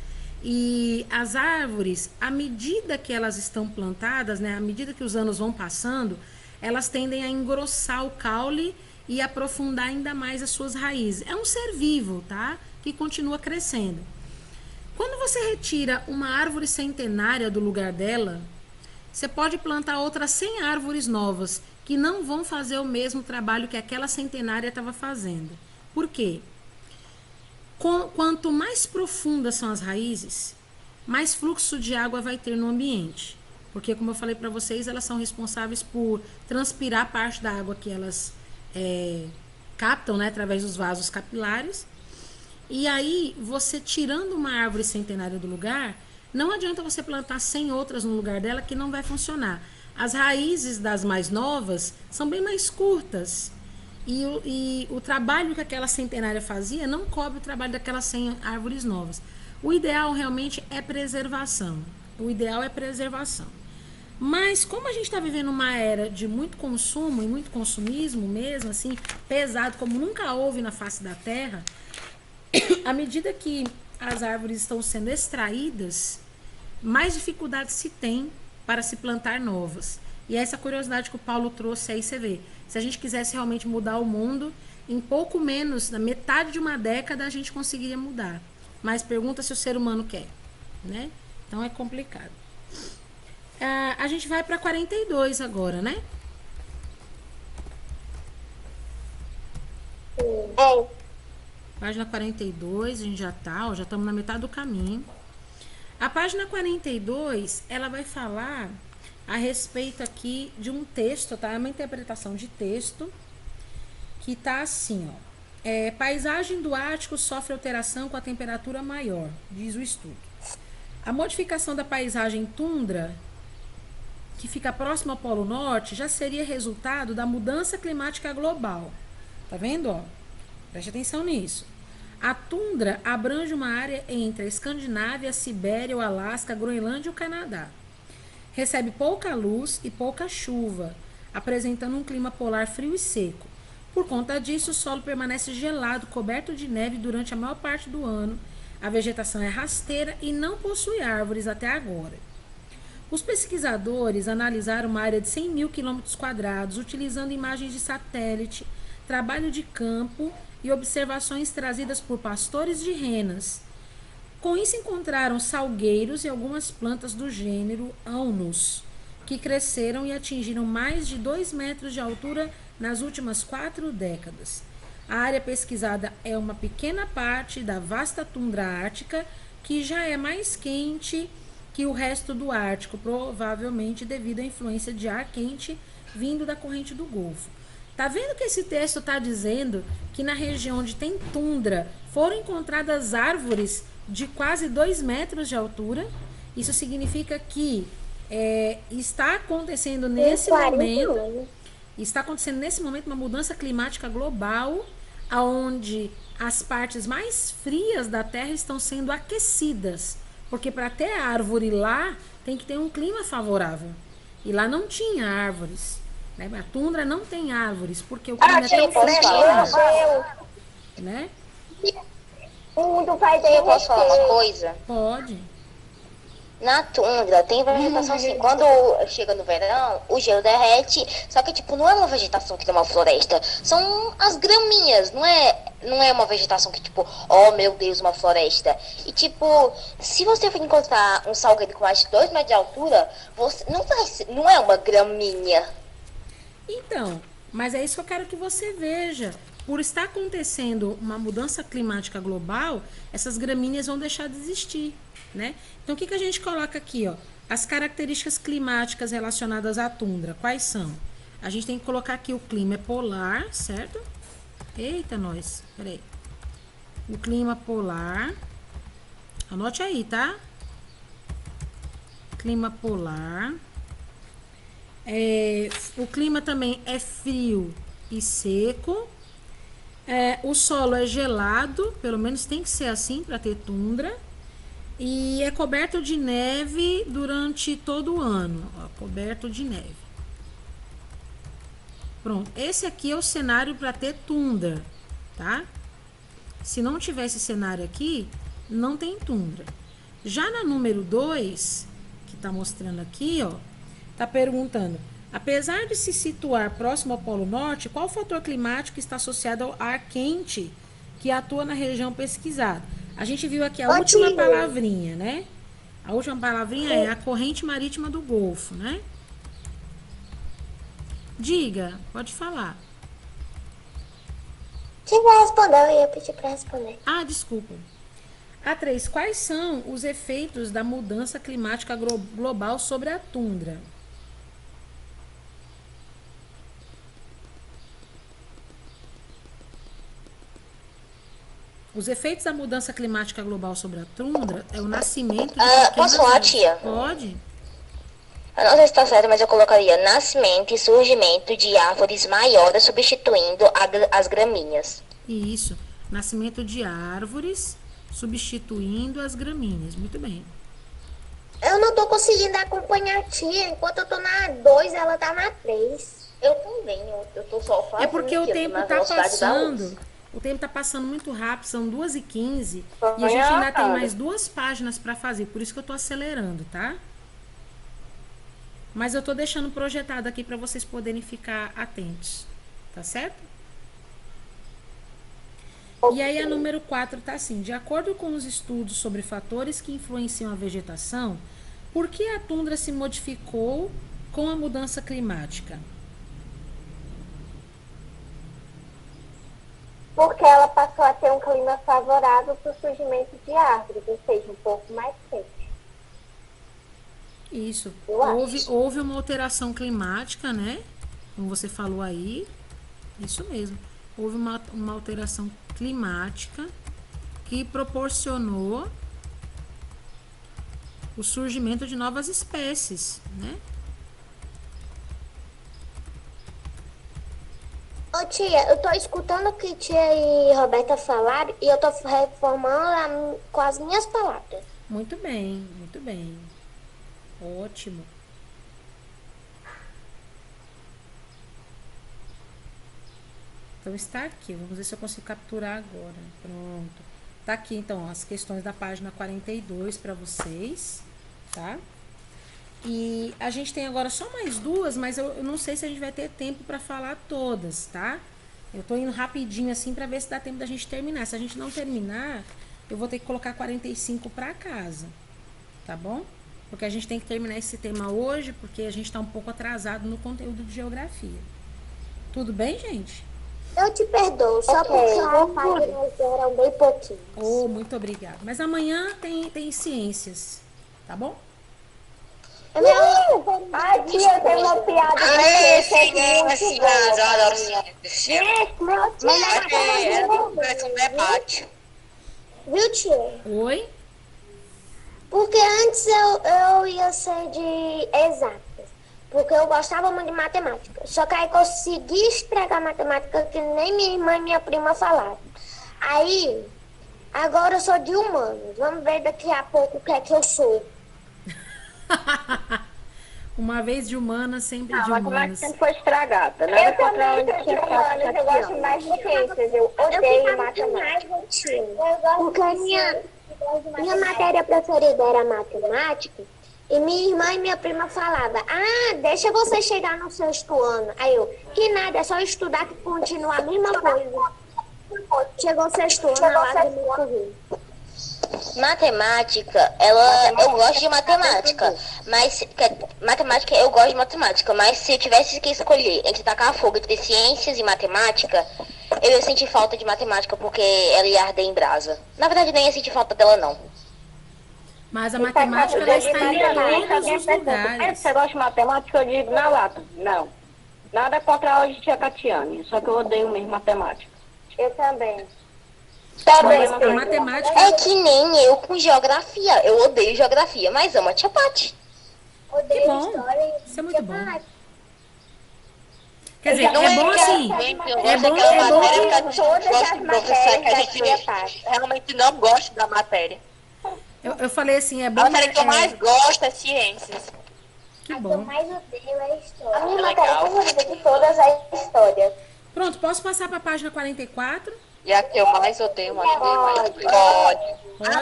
E as árvores, à medida que elas estão plantadas, né, à medida que os anos vão passando, elas tendem a engrossar o caule e aprofundar ainda mais as suas raízes. É um ser vivo, tá? Que continua crescendo. Quando você retira uma árvore centenária do lugar dela, você pode plantar outras 100 árvores novas que não vão fazer o mesmo trabalho que aquela centenária estava fazendo. Por quê? Quanto mais profundas são as raízes, mais fluxo de água vai ter no ambiente. Porque, como eu falei para vocês, elas são responsáveis por transpirar parte da água que elas captam, né, através dos vasos capilares. E aí, você tirando uma árvore centenária do lugar, não adianta você plantar 100 outras no lugar dela que não vai funcionar. As raízes das mais novas são bem mais curtas. E o trabalho que aquela centenária fazia não cobre o trabalho daquelas 100 árvores novas. O ideal realmente é preservação. O ideal é preservação. Mas como a gente está vivendo uma era de muito consumo e muito consumismo mesmo, assim, pesado, como nunca houve na face da Terra, à medida que as árvores estão sendo extraídas, mais dificuldade se tem para se plantar novas. E essa curiosidade que o Paulo trouxe aí, você vê. Se a gente quisesse realmente mudar o mundo, em pouco menos, na metade de uma década, a gente conseguiria mudar. Mas pergunta se o ser humano quer, né? Então é complicado. A gente vai para 42 agora, né? É. Página 42, a gente já tá, ó, já estamos na metade do caminho. A página 42, ela vai falar a respeito aqui de um texto, tá? É uma interpretação de texto que tá assim, ó. Paisagem do Ártico sofre alteração com a temperatura maior, diz o estudo. A modificação da paisagem tundra, que fica próxima ao Polo Norte, já seria resultado da mudança climática global. Tá vendo, ó? Preste atenção nisso. A tundra abrange uma área entre a Escandinávia, a Sibéria, o Alasca, a Groenlândia e o Canadá. Recebe pouca luz e pouca chuva, apresentando um clima polar frio e seco. Por conta disso, o solo permanece gelado, coberto de neve durante a maior parte do ano. A vegetação é rasteira e não possui árvores até agora. Os pesquisadores analisaram uma área de 100 mil quilômetros quadrados, utilizando imagens de satélite, trabalho de campo e observações trazidas por pastores de renas. Com isso, encontraram salgueiros e algumas plantas do gênero Aunus, que cresceram e atingiram mais de 2 metros de altura nas últimas 4 décadas. A área pesquisada é uma pequena parte da vasta tundra ártica, que já é mais quente que o resto do Ártico, provavelmente devido à influência de ar quente vindo da corrente do Golfo. Tá vendo que esse texto está dizendo que na região onde tem tundra foram encontradas árvores de quase 2 metros de altura? Isso significa que está acontecendo nesse momento uma mudança climática global, onde as partes mais frias da Terra estão sendo aquecidas, porque para ter árvore lá tem que ter um clima favorável, e lá não tinha árvores, né? A tundra não tem árvores porque o clima é tão frio, né? O mundo vai ter. Eu posso falar uma coisa? Pode. Na tundra tem vegetação assim, quando chega no verão, o gelo derrete, só que tipo, não é uma vegetação que tem uma floresta, são as graminhas, não é uma vegetação que tipo, oh meu Deus, uma floresta. E tipo, se você for encontrar um salgueiro com mais de 2 metros de altura, você não é uma graminha. Então, mas é isso que eu quero que você veja. Por estar acontecendo uma mudança climática global, essas gramíneas vão deixar de existir, né? Então, o que a gente coloca aqui, ó? As características climáticas relacionadas à tundra, quais são? A gente tem que colocar aqui o clima é polar, certo? Eita, nós, peraí. O clima polar, anote aí, tá? Clima polar. O clima também é frio e seco. O solo é gelado, pelo menos tem que ser assim para ter tundra. E é coberto de neve durante todo o ano. Ó, coberto de neve. Pronto. Esse aqui é o cenário para ter tundra, tá? Se não tiver esse cenário aqui, não tem tundra. Já na número 2, que tá mostrando aqui, ó, tá perguntando: apesar de se situar próximo ao Polo Norte, qual fator climático está associado ao ar quente que atua na região pesquisada? A gente viu aqui a última palavrinha, né? A última palavrinha é a corrente marítima do Golfo, né? Diga, pode falar. Quem vai responder? Eu ia pedir para responder. Ah, desculpa. A3, quais são os efeitos da mudança climática global sobre a tundra? Os efeitos da mudança climática global sobre a tundra é o nascimento de posso falar, tia? Pode? Eu não sei se está certo, mas eu colocaria nascimento e surgimento de árvores maiores substituindo as gramíneas. Isso. Nascimento de árvores substituindo as gramíneas. Muito bem. Eu não tô conseguindo acompanhar a tia. Enquanto eu tô na 2, ela tá na 3. Eu também, eu tô só fazendo. É porque o aqui, tempo na tá velocidade da passando. luz. O tempo tá passando muito rápido, são 2h15 e a gente ainda tem mais 2 páginas para fazer, por isso que eu tô acelerando, tá? Mas eu tô deixando projetado aqui para vocês poderem ficar atentos, tá certo? E aí a número 4 tá assim: de acordo com os estudos sobre fatores que influenciam a vegetação, por que a tundra se modificou com a mudança climática? porque ela passou a ter um clima favorável para o surgimento de árvores, ou seja, um pouco mais quente. Isso. Eu acho. Houve uma alteração climática, né? Como você falou aí. Isso mesmo. Houve uma alteração climática que proporcionou o surgimento de novas espécies, né? Ô tia, eu tô escutando o que tia e Roberta falaram e eu tô reformando com as minhas palavras. Muito bem, muito bem. Ótimo. Então está aqui. Vamos ver se eu consigo capturar agora. Pronto. Tá aqui então as questões da página 42 para vocês, tá? E a gente tem agora só mais duas, mas eu não sei se a gente vai ter tempo para falar todas, tá? Eu tô indo rapidinho assim para ver se dá tempo da gente terminar. Se a gente não terminar, eu vou ter que colocar 45 para casa, tá bom? Porque a gente tem que terminar esse tema hoje, porque a gente tá um pouco atrasado no conteúdo de geografia. Tudo bem, gente? Eu te perdoo, só porque a páginas eram bem pouquinho. Oh, muito obrigada. Mas amanhã tem ciências, tá bom? Ai, tia, tem uma piada de ciência adoro ciência. Parece um debate. Viu, tia? Oi? Porque antes eu ia ser de exatas, porque eu gostava muito de matemática. Só que aí consegui estragar matemática que nem minha irmã e minha prima falavam. Aí, agora eu sou de humanos. Vamos ver daqui a pouco o que é que eu sou. Uma vez de humanas, sempre de A matemática humanas. sempre foi estragada, né? Eu também sou de humanas, eu gosto mais de ciências, eu odeio matemática. Porque minha matéria preferida era matemática. E minha irmã e minha prima falavam, deixa você chegar no sexto ano. Aí eu, que nada, é só estudar que continua a mesma coisa. Chegou o sexto ano, a lágrima correu. Matemática, eu gosto de matemática, mas matemática eu gosto de matemática, mas se eu tivesse que escolher entre tacar fogo entre ciências e matemática, eu ia sentir falta de matemática porque ela ia arder em brasa. Na verdade, nem ia sentir falta dela não. Mas a matemática ela está em todos os lugares. Você gosta de matemática? Eu digo na lata. Não. Nada contra a tia Catiane, só que eu odeio mesmo matemática. Eu também. Mas a matemática É que nem eu com geografia. Eu odeio geografia, mas amo a tia Paty. que bom. Isso é muito bom. Quer dizer, é bom assim. É bom que Gosto de professor que a gente realmente não gosta da matéria. eu falei assim, é bom. A matéria que eu mais gosto é ciências. Que A que bom. eu mais odeio é a história. A minha matéria favorita de todas é história. Pronto, posso passar para a página 44? E a que eu mais odeio, Pode.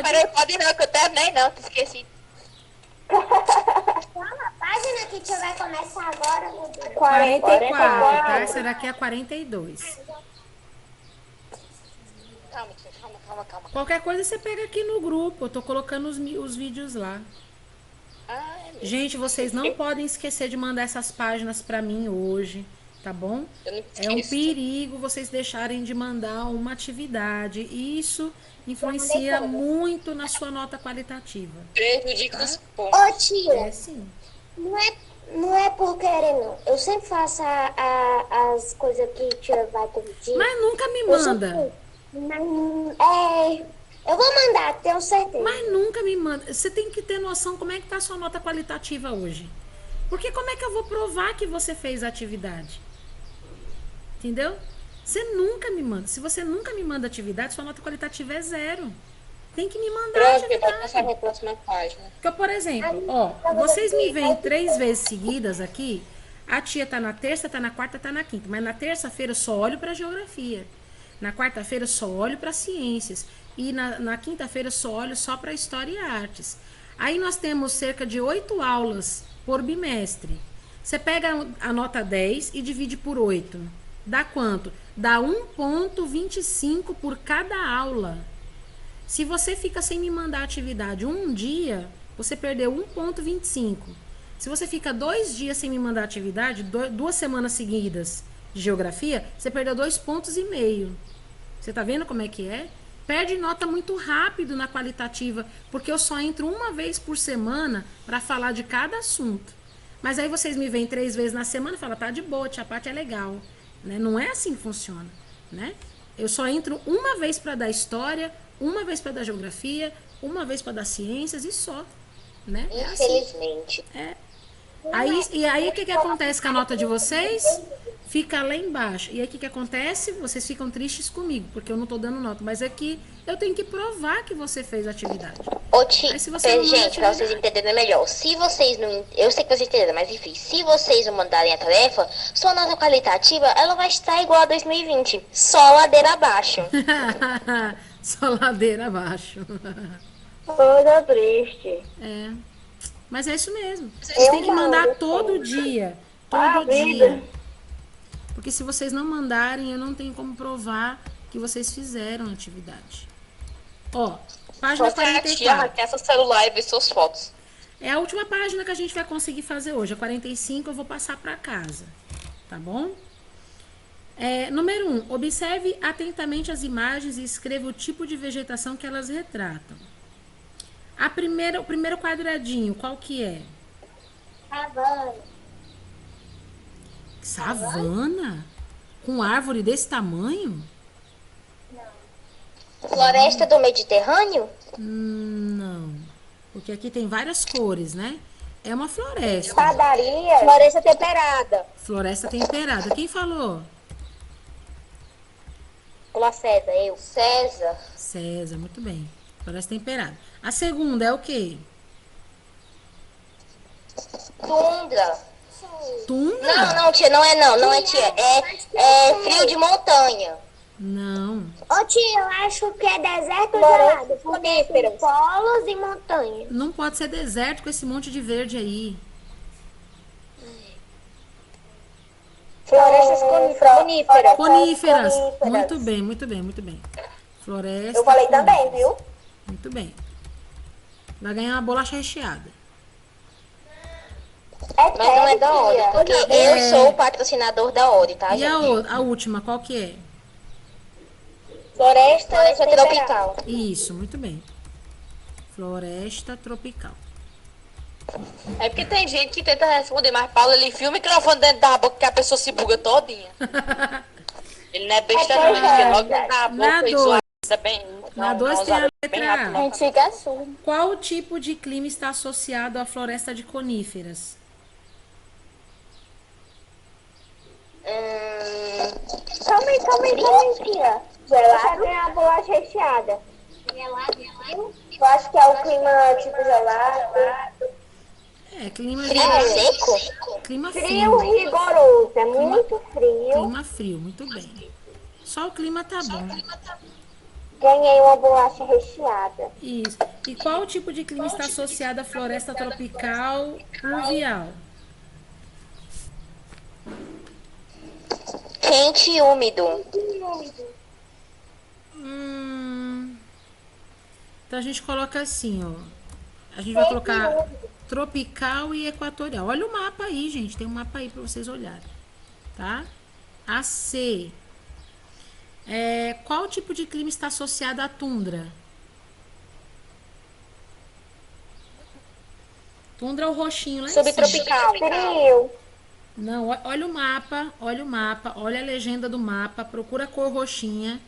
Peraí, pode não, que eu terminei não, te esqueci. Qual a página que tia vai começar agora, meu Deus? 44, tá? Essa daqui é a 42. Calma. Qualquer coisa você pega aqui no grupo. Eu tô colocando os vídeos lá. Gente, vocês não podem esquecer de mandar essas páginas pra mim hoje, tá bom? É um perigo vocês deixarem de mandar uma atividade. Isso influencia muito na sua nota qualitativa. Prejudica os pontos. Ô tia, É sim. não é por querer não. Eu sempre faço as coisas que tia vai todo dia. Mas nunca me Eu manda. sempre- eu vou mandar, tenho certeza. Mas nunca me manda. Você tem que ter noção como é que tá a sua nota qualitativa hoje. Porque como é que eu vou provar que você fez a atividade? Entendeu? Você nunca me manda. Se você nunca me manda atividade, sua nota qualitativa é 0. Tem que me mandar Pronto, pode passar atividade. para a próxima página. Porque, por exemplo, vocês me veem 3 vezes seguidas aqui. A tia tá na terça, tá na quarta, tá na quinta. Mas na terça-feira eu só olho para geografia. Na quarta-feira eu só olho para ciências. E na quinta-feira eu só olho só para história e artes. Aí nós temos cerca de 8 aulas por bimestre. Você pega a nota 10 e divide por 8. Dá quanto? Dá 1,25 por cada aula. Se você fica sem me mandar atividade um dia, você perdeu 1,25. Se você fica 2 dias sem me mandar atividade, 2 semanas seguidas de geografia, você perdeu 2,5 pontos. Você tá vendo como é que é? Perde nota muito rápido na qualitativa, porque eu só entro uma vez por semana para falar de cada assunto. Mas aí vocês me veem 3 vezes na semana e falam, tá de boa, tia Paty é legal. Né? Não é assim que funciona. Né? Eu só entro uma vez para dar história, uma vez para dar geografia, uma vez para dar ciências e só. Né? É assim. Infelizmente. E aí o que acontece com a nota de vocês? Fica lá embaixo. E aí o que acontece? Vocês ficam tristes comigo, porque eu não tô dando nota. Mas aqui eu tenho que provar que você fez a atividade. Aí, se você gente, pra vocês entenderem melhor, se vocês não... Eu sei que vocês entenderam, mas enfim, se vocês não mandarem a tarefa, sua nota qualitativa, ela vai estar igual a 2020. Só ladeira abaixo. Só ladeira abaixo. Coisa triste. Mas é isso mesmo. Vocês têm que mandar todo dia. Todo dia. Porque se vocês não mandarem, eu não tenho como provar que vocês fizeram a atividade. Ó, página 44. Essa celular e ver suas fotos. É a última página que a gente vai conseguir fazer hoje. A 45 eu vou passar para casa. Tá bom? Número 1. Observe atentamente as imagens e escreva o tipo de vegetação que elas retratam. O primeiro quadradinho, qual que é? Savana. Savana? Com árvore desse tamanho? Floresta do Mediterrâneo? Não. Porque aqui tem várias cores, né? É uma floresta. Padaria. Floresta temperada. Floresta temperada. Quem falou? Olá, César. Eu. César, muito bem. Floresta temperada. A segunda é o quê? Tundra. Tundra? Não, tia, não é tia. É frio de montanha. Não. Ô tia, eu acho que é deserto gelado, porque tem polos e montanhas. Não pode ser deserto com esse monte de verde aí. Florestas coníferas. Coníferas. Muito bem, muito bem, muito bem. Floresta. Eu falei coníferas. também, viu? Muito bem. Vai ganhar uma bolacha recheada. Mas não é da Ori, porque eu sou o patrocinador da Ori, tá, E gente? a última, qual que é? Floresta tropical. Isso, muito bem. Floresta tropical. É porque tem gente que tenta responder, mas Paulo, ele enfia o microfone dentro da boca que a pessoa se buga todinha. Ele não é besta não, ele enfia logo dentro da boca e zoa. Na 2 tem a letra A. A gente fica surdo. Qual tipo de clima está associado à floresta de coníferas? Calma aí, tia. Gelado tem a bolacha recheada. Eu acho que é o clima tipo gelado. Clima seco? Clima Frio frio. rigoroso, é muito frio. Clima frio, muito bem. Só o clima tá bom. Ganhei uma bolacha recheada. Isso. E qual tipo de clima está associado à floresta tropical pluvial? Quente e úmido. Então a gente coloca assim, ó. A gente vai colocar tropical e equatorial. Olha o mapa aí, gente. Tem um mapa aí para vocês olharem. Tá? A C. Qual tipo de clima está associado à tundra? Tundra é o roxinho lá em cima. Subtropical. Frio. Não, olha o mapa, olha a legenda do mapa, procura a cor roxinha.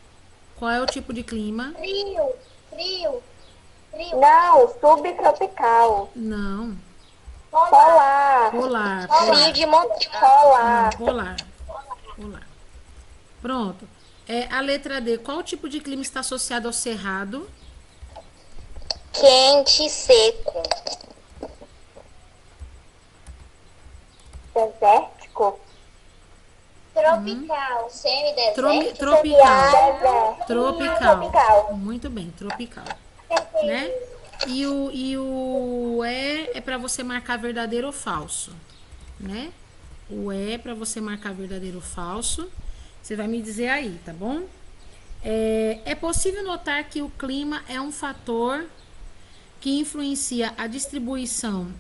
Qual é o tipo de clima? Frio. Não, subtropical. Não. Polar. Frio de montanha. Polar. Polar. Pronto. A letra D. Qual tipo de clima está associado ao cerrado? Quente e seco. Desértico. Tropical. Semi-deserto. Tropical. Muito bem, tropical. Né? E o é para você marcar verdadeiro ou falso, né? O é para você marcar verdadeiro ou falso. Você vai me dizer aí, tá bom? É possível notar que o clima é um fator que influencia a distribuição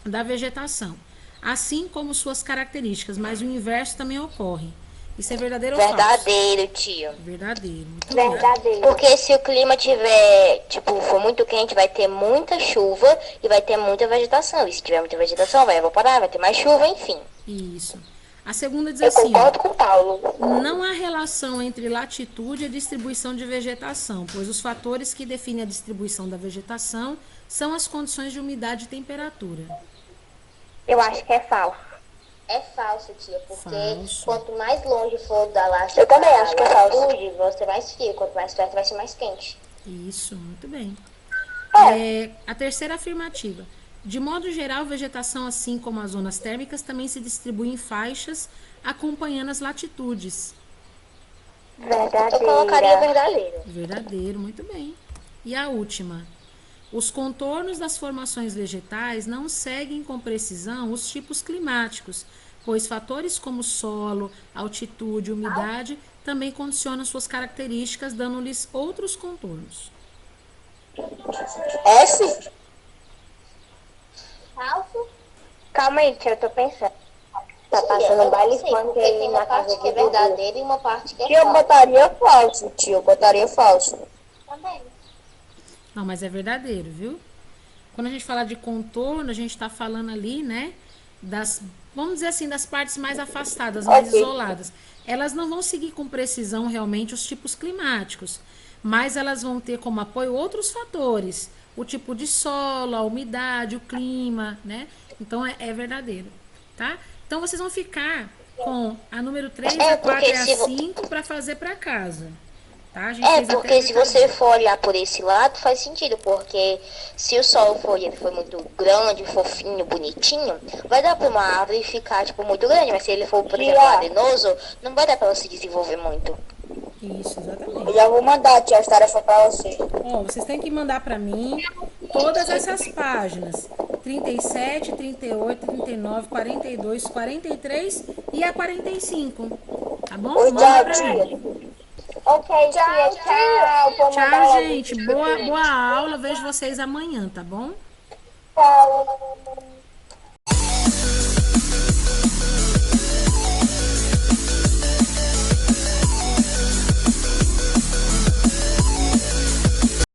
da vegetação, assim como suas características, mas o inverso também ocorre. Isso é verdadeiro ou falso? Verdadeiro, tia. Verdadeiro, muito bem. Verdadeiro. Porque se o clima tiver, tipo, for muito quente, vai ter muita chuva e vai ter muita vegetação. E se tiver muita vegetação, vai evaporar, vai ter mais chuva, enfim. Isso. A segunda diz Eu assim, concordo com o Paulo. não há relação entre latitude e distribuição de vegetação, pois os fatores que definem a distribuição da vegetação são as condições de umidade e temperatura. Eu acho que é falso. É falso, tia, porque Falso. quanto mais longe for da latitude, Eu também acho que é falso. vai ser mais frio, quanto mais perto vai ser mais quente. Isso, muito bem. A terceira afirmativa. De modo geral, vegetação, assim como as zonas térmicas, também se distribui em faixas, acompanhando as latitudes. Verdadeiro. Eu colocaria verdadeiro. Verdadeiro, muito bem. E a última. Os contornos das formações vegetais não seguem com precisão os tipos climáticos, pois fatores como solo, altitude, umidade também condicionam suas características, dando-lhes outros contornos. F? Falso? Calma aí, tia, eu tô pensando. Tá Tia, passando eu baile não sei, funk porque aí tem na uma casa parte que é do Dudu. verdadeira e uma parte que é Tia, eu falsa. botaria falso, tio. Eu botaria falso. Também. Não, mas é verdadeiro, viu? Quando a gente fala de contorno, a gente está falando ali, né, das, vamos dizer assim, das partes mais afastadas, mais isoladas. Elas não vão seguir com precisão realmente os tipos climáticos, mas elas vão ter como apoio outros fatores, o tipo de solo, a umidade, o clima, né? Então é verdadeiro, tá? Então vocês vão ficar com a número 3, a 4 porque e a se vo- 5 para fazer para casa. Tá? A gente É, fez até porque se marcadinho. você for olhar por esse lado, faz sentido, porque se o solo for muito grande, fofinho, bonitinho, vai dar pra uma árvore ficar, tipo, muito grande, mas se ele for, por exemplo, arenoso, não vai dar pra ela se desenvolver muito. Isso, exatamente. Eu já vou mandar, tia, as tarefas pra você. Ó, vocês têm que mandar para mim todas essas páginas. 37, 38, 39, 42, 43 e a 45. Tá bom? Oi, Manda tchau, pra tia. mim. Ok, tia, tchau. Vou mandar Tchau, logo gente. Boa aula. Vejo vocês amanhã, tá bom? tchau.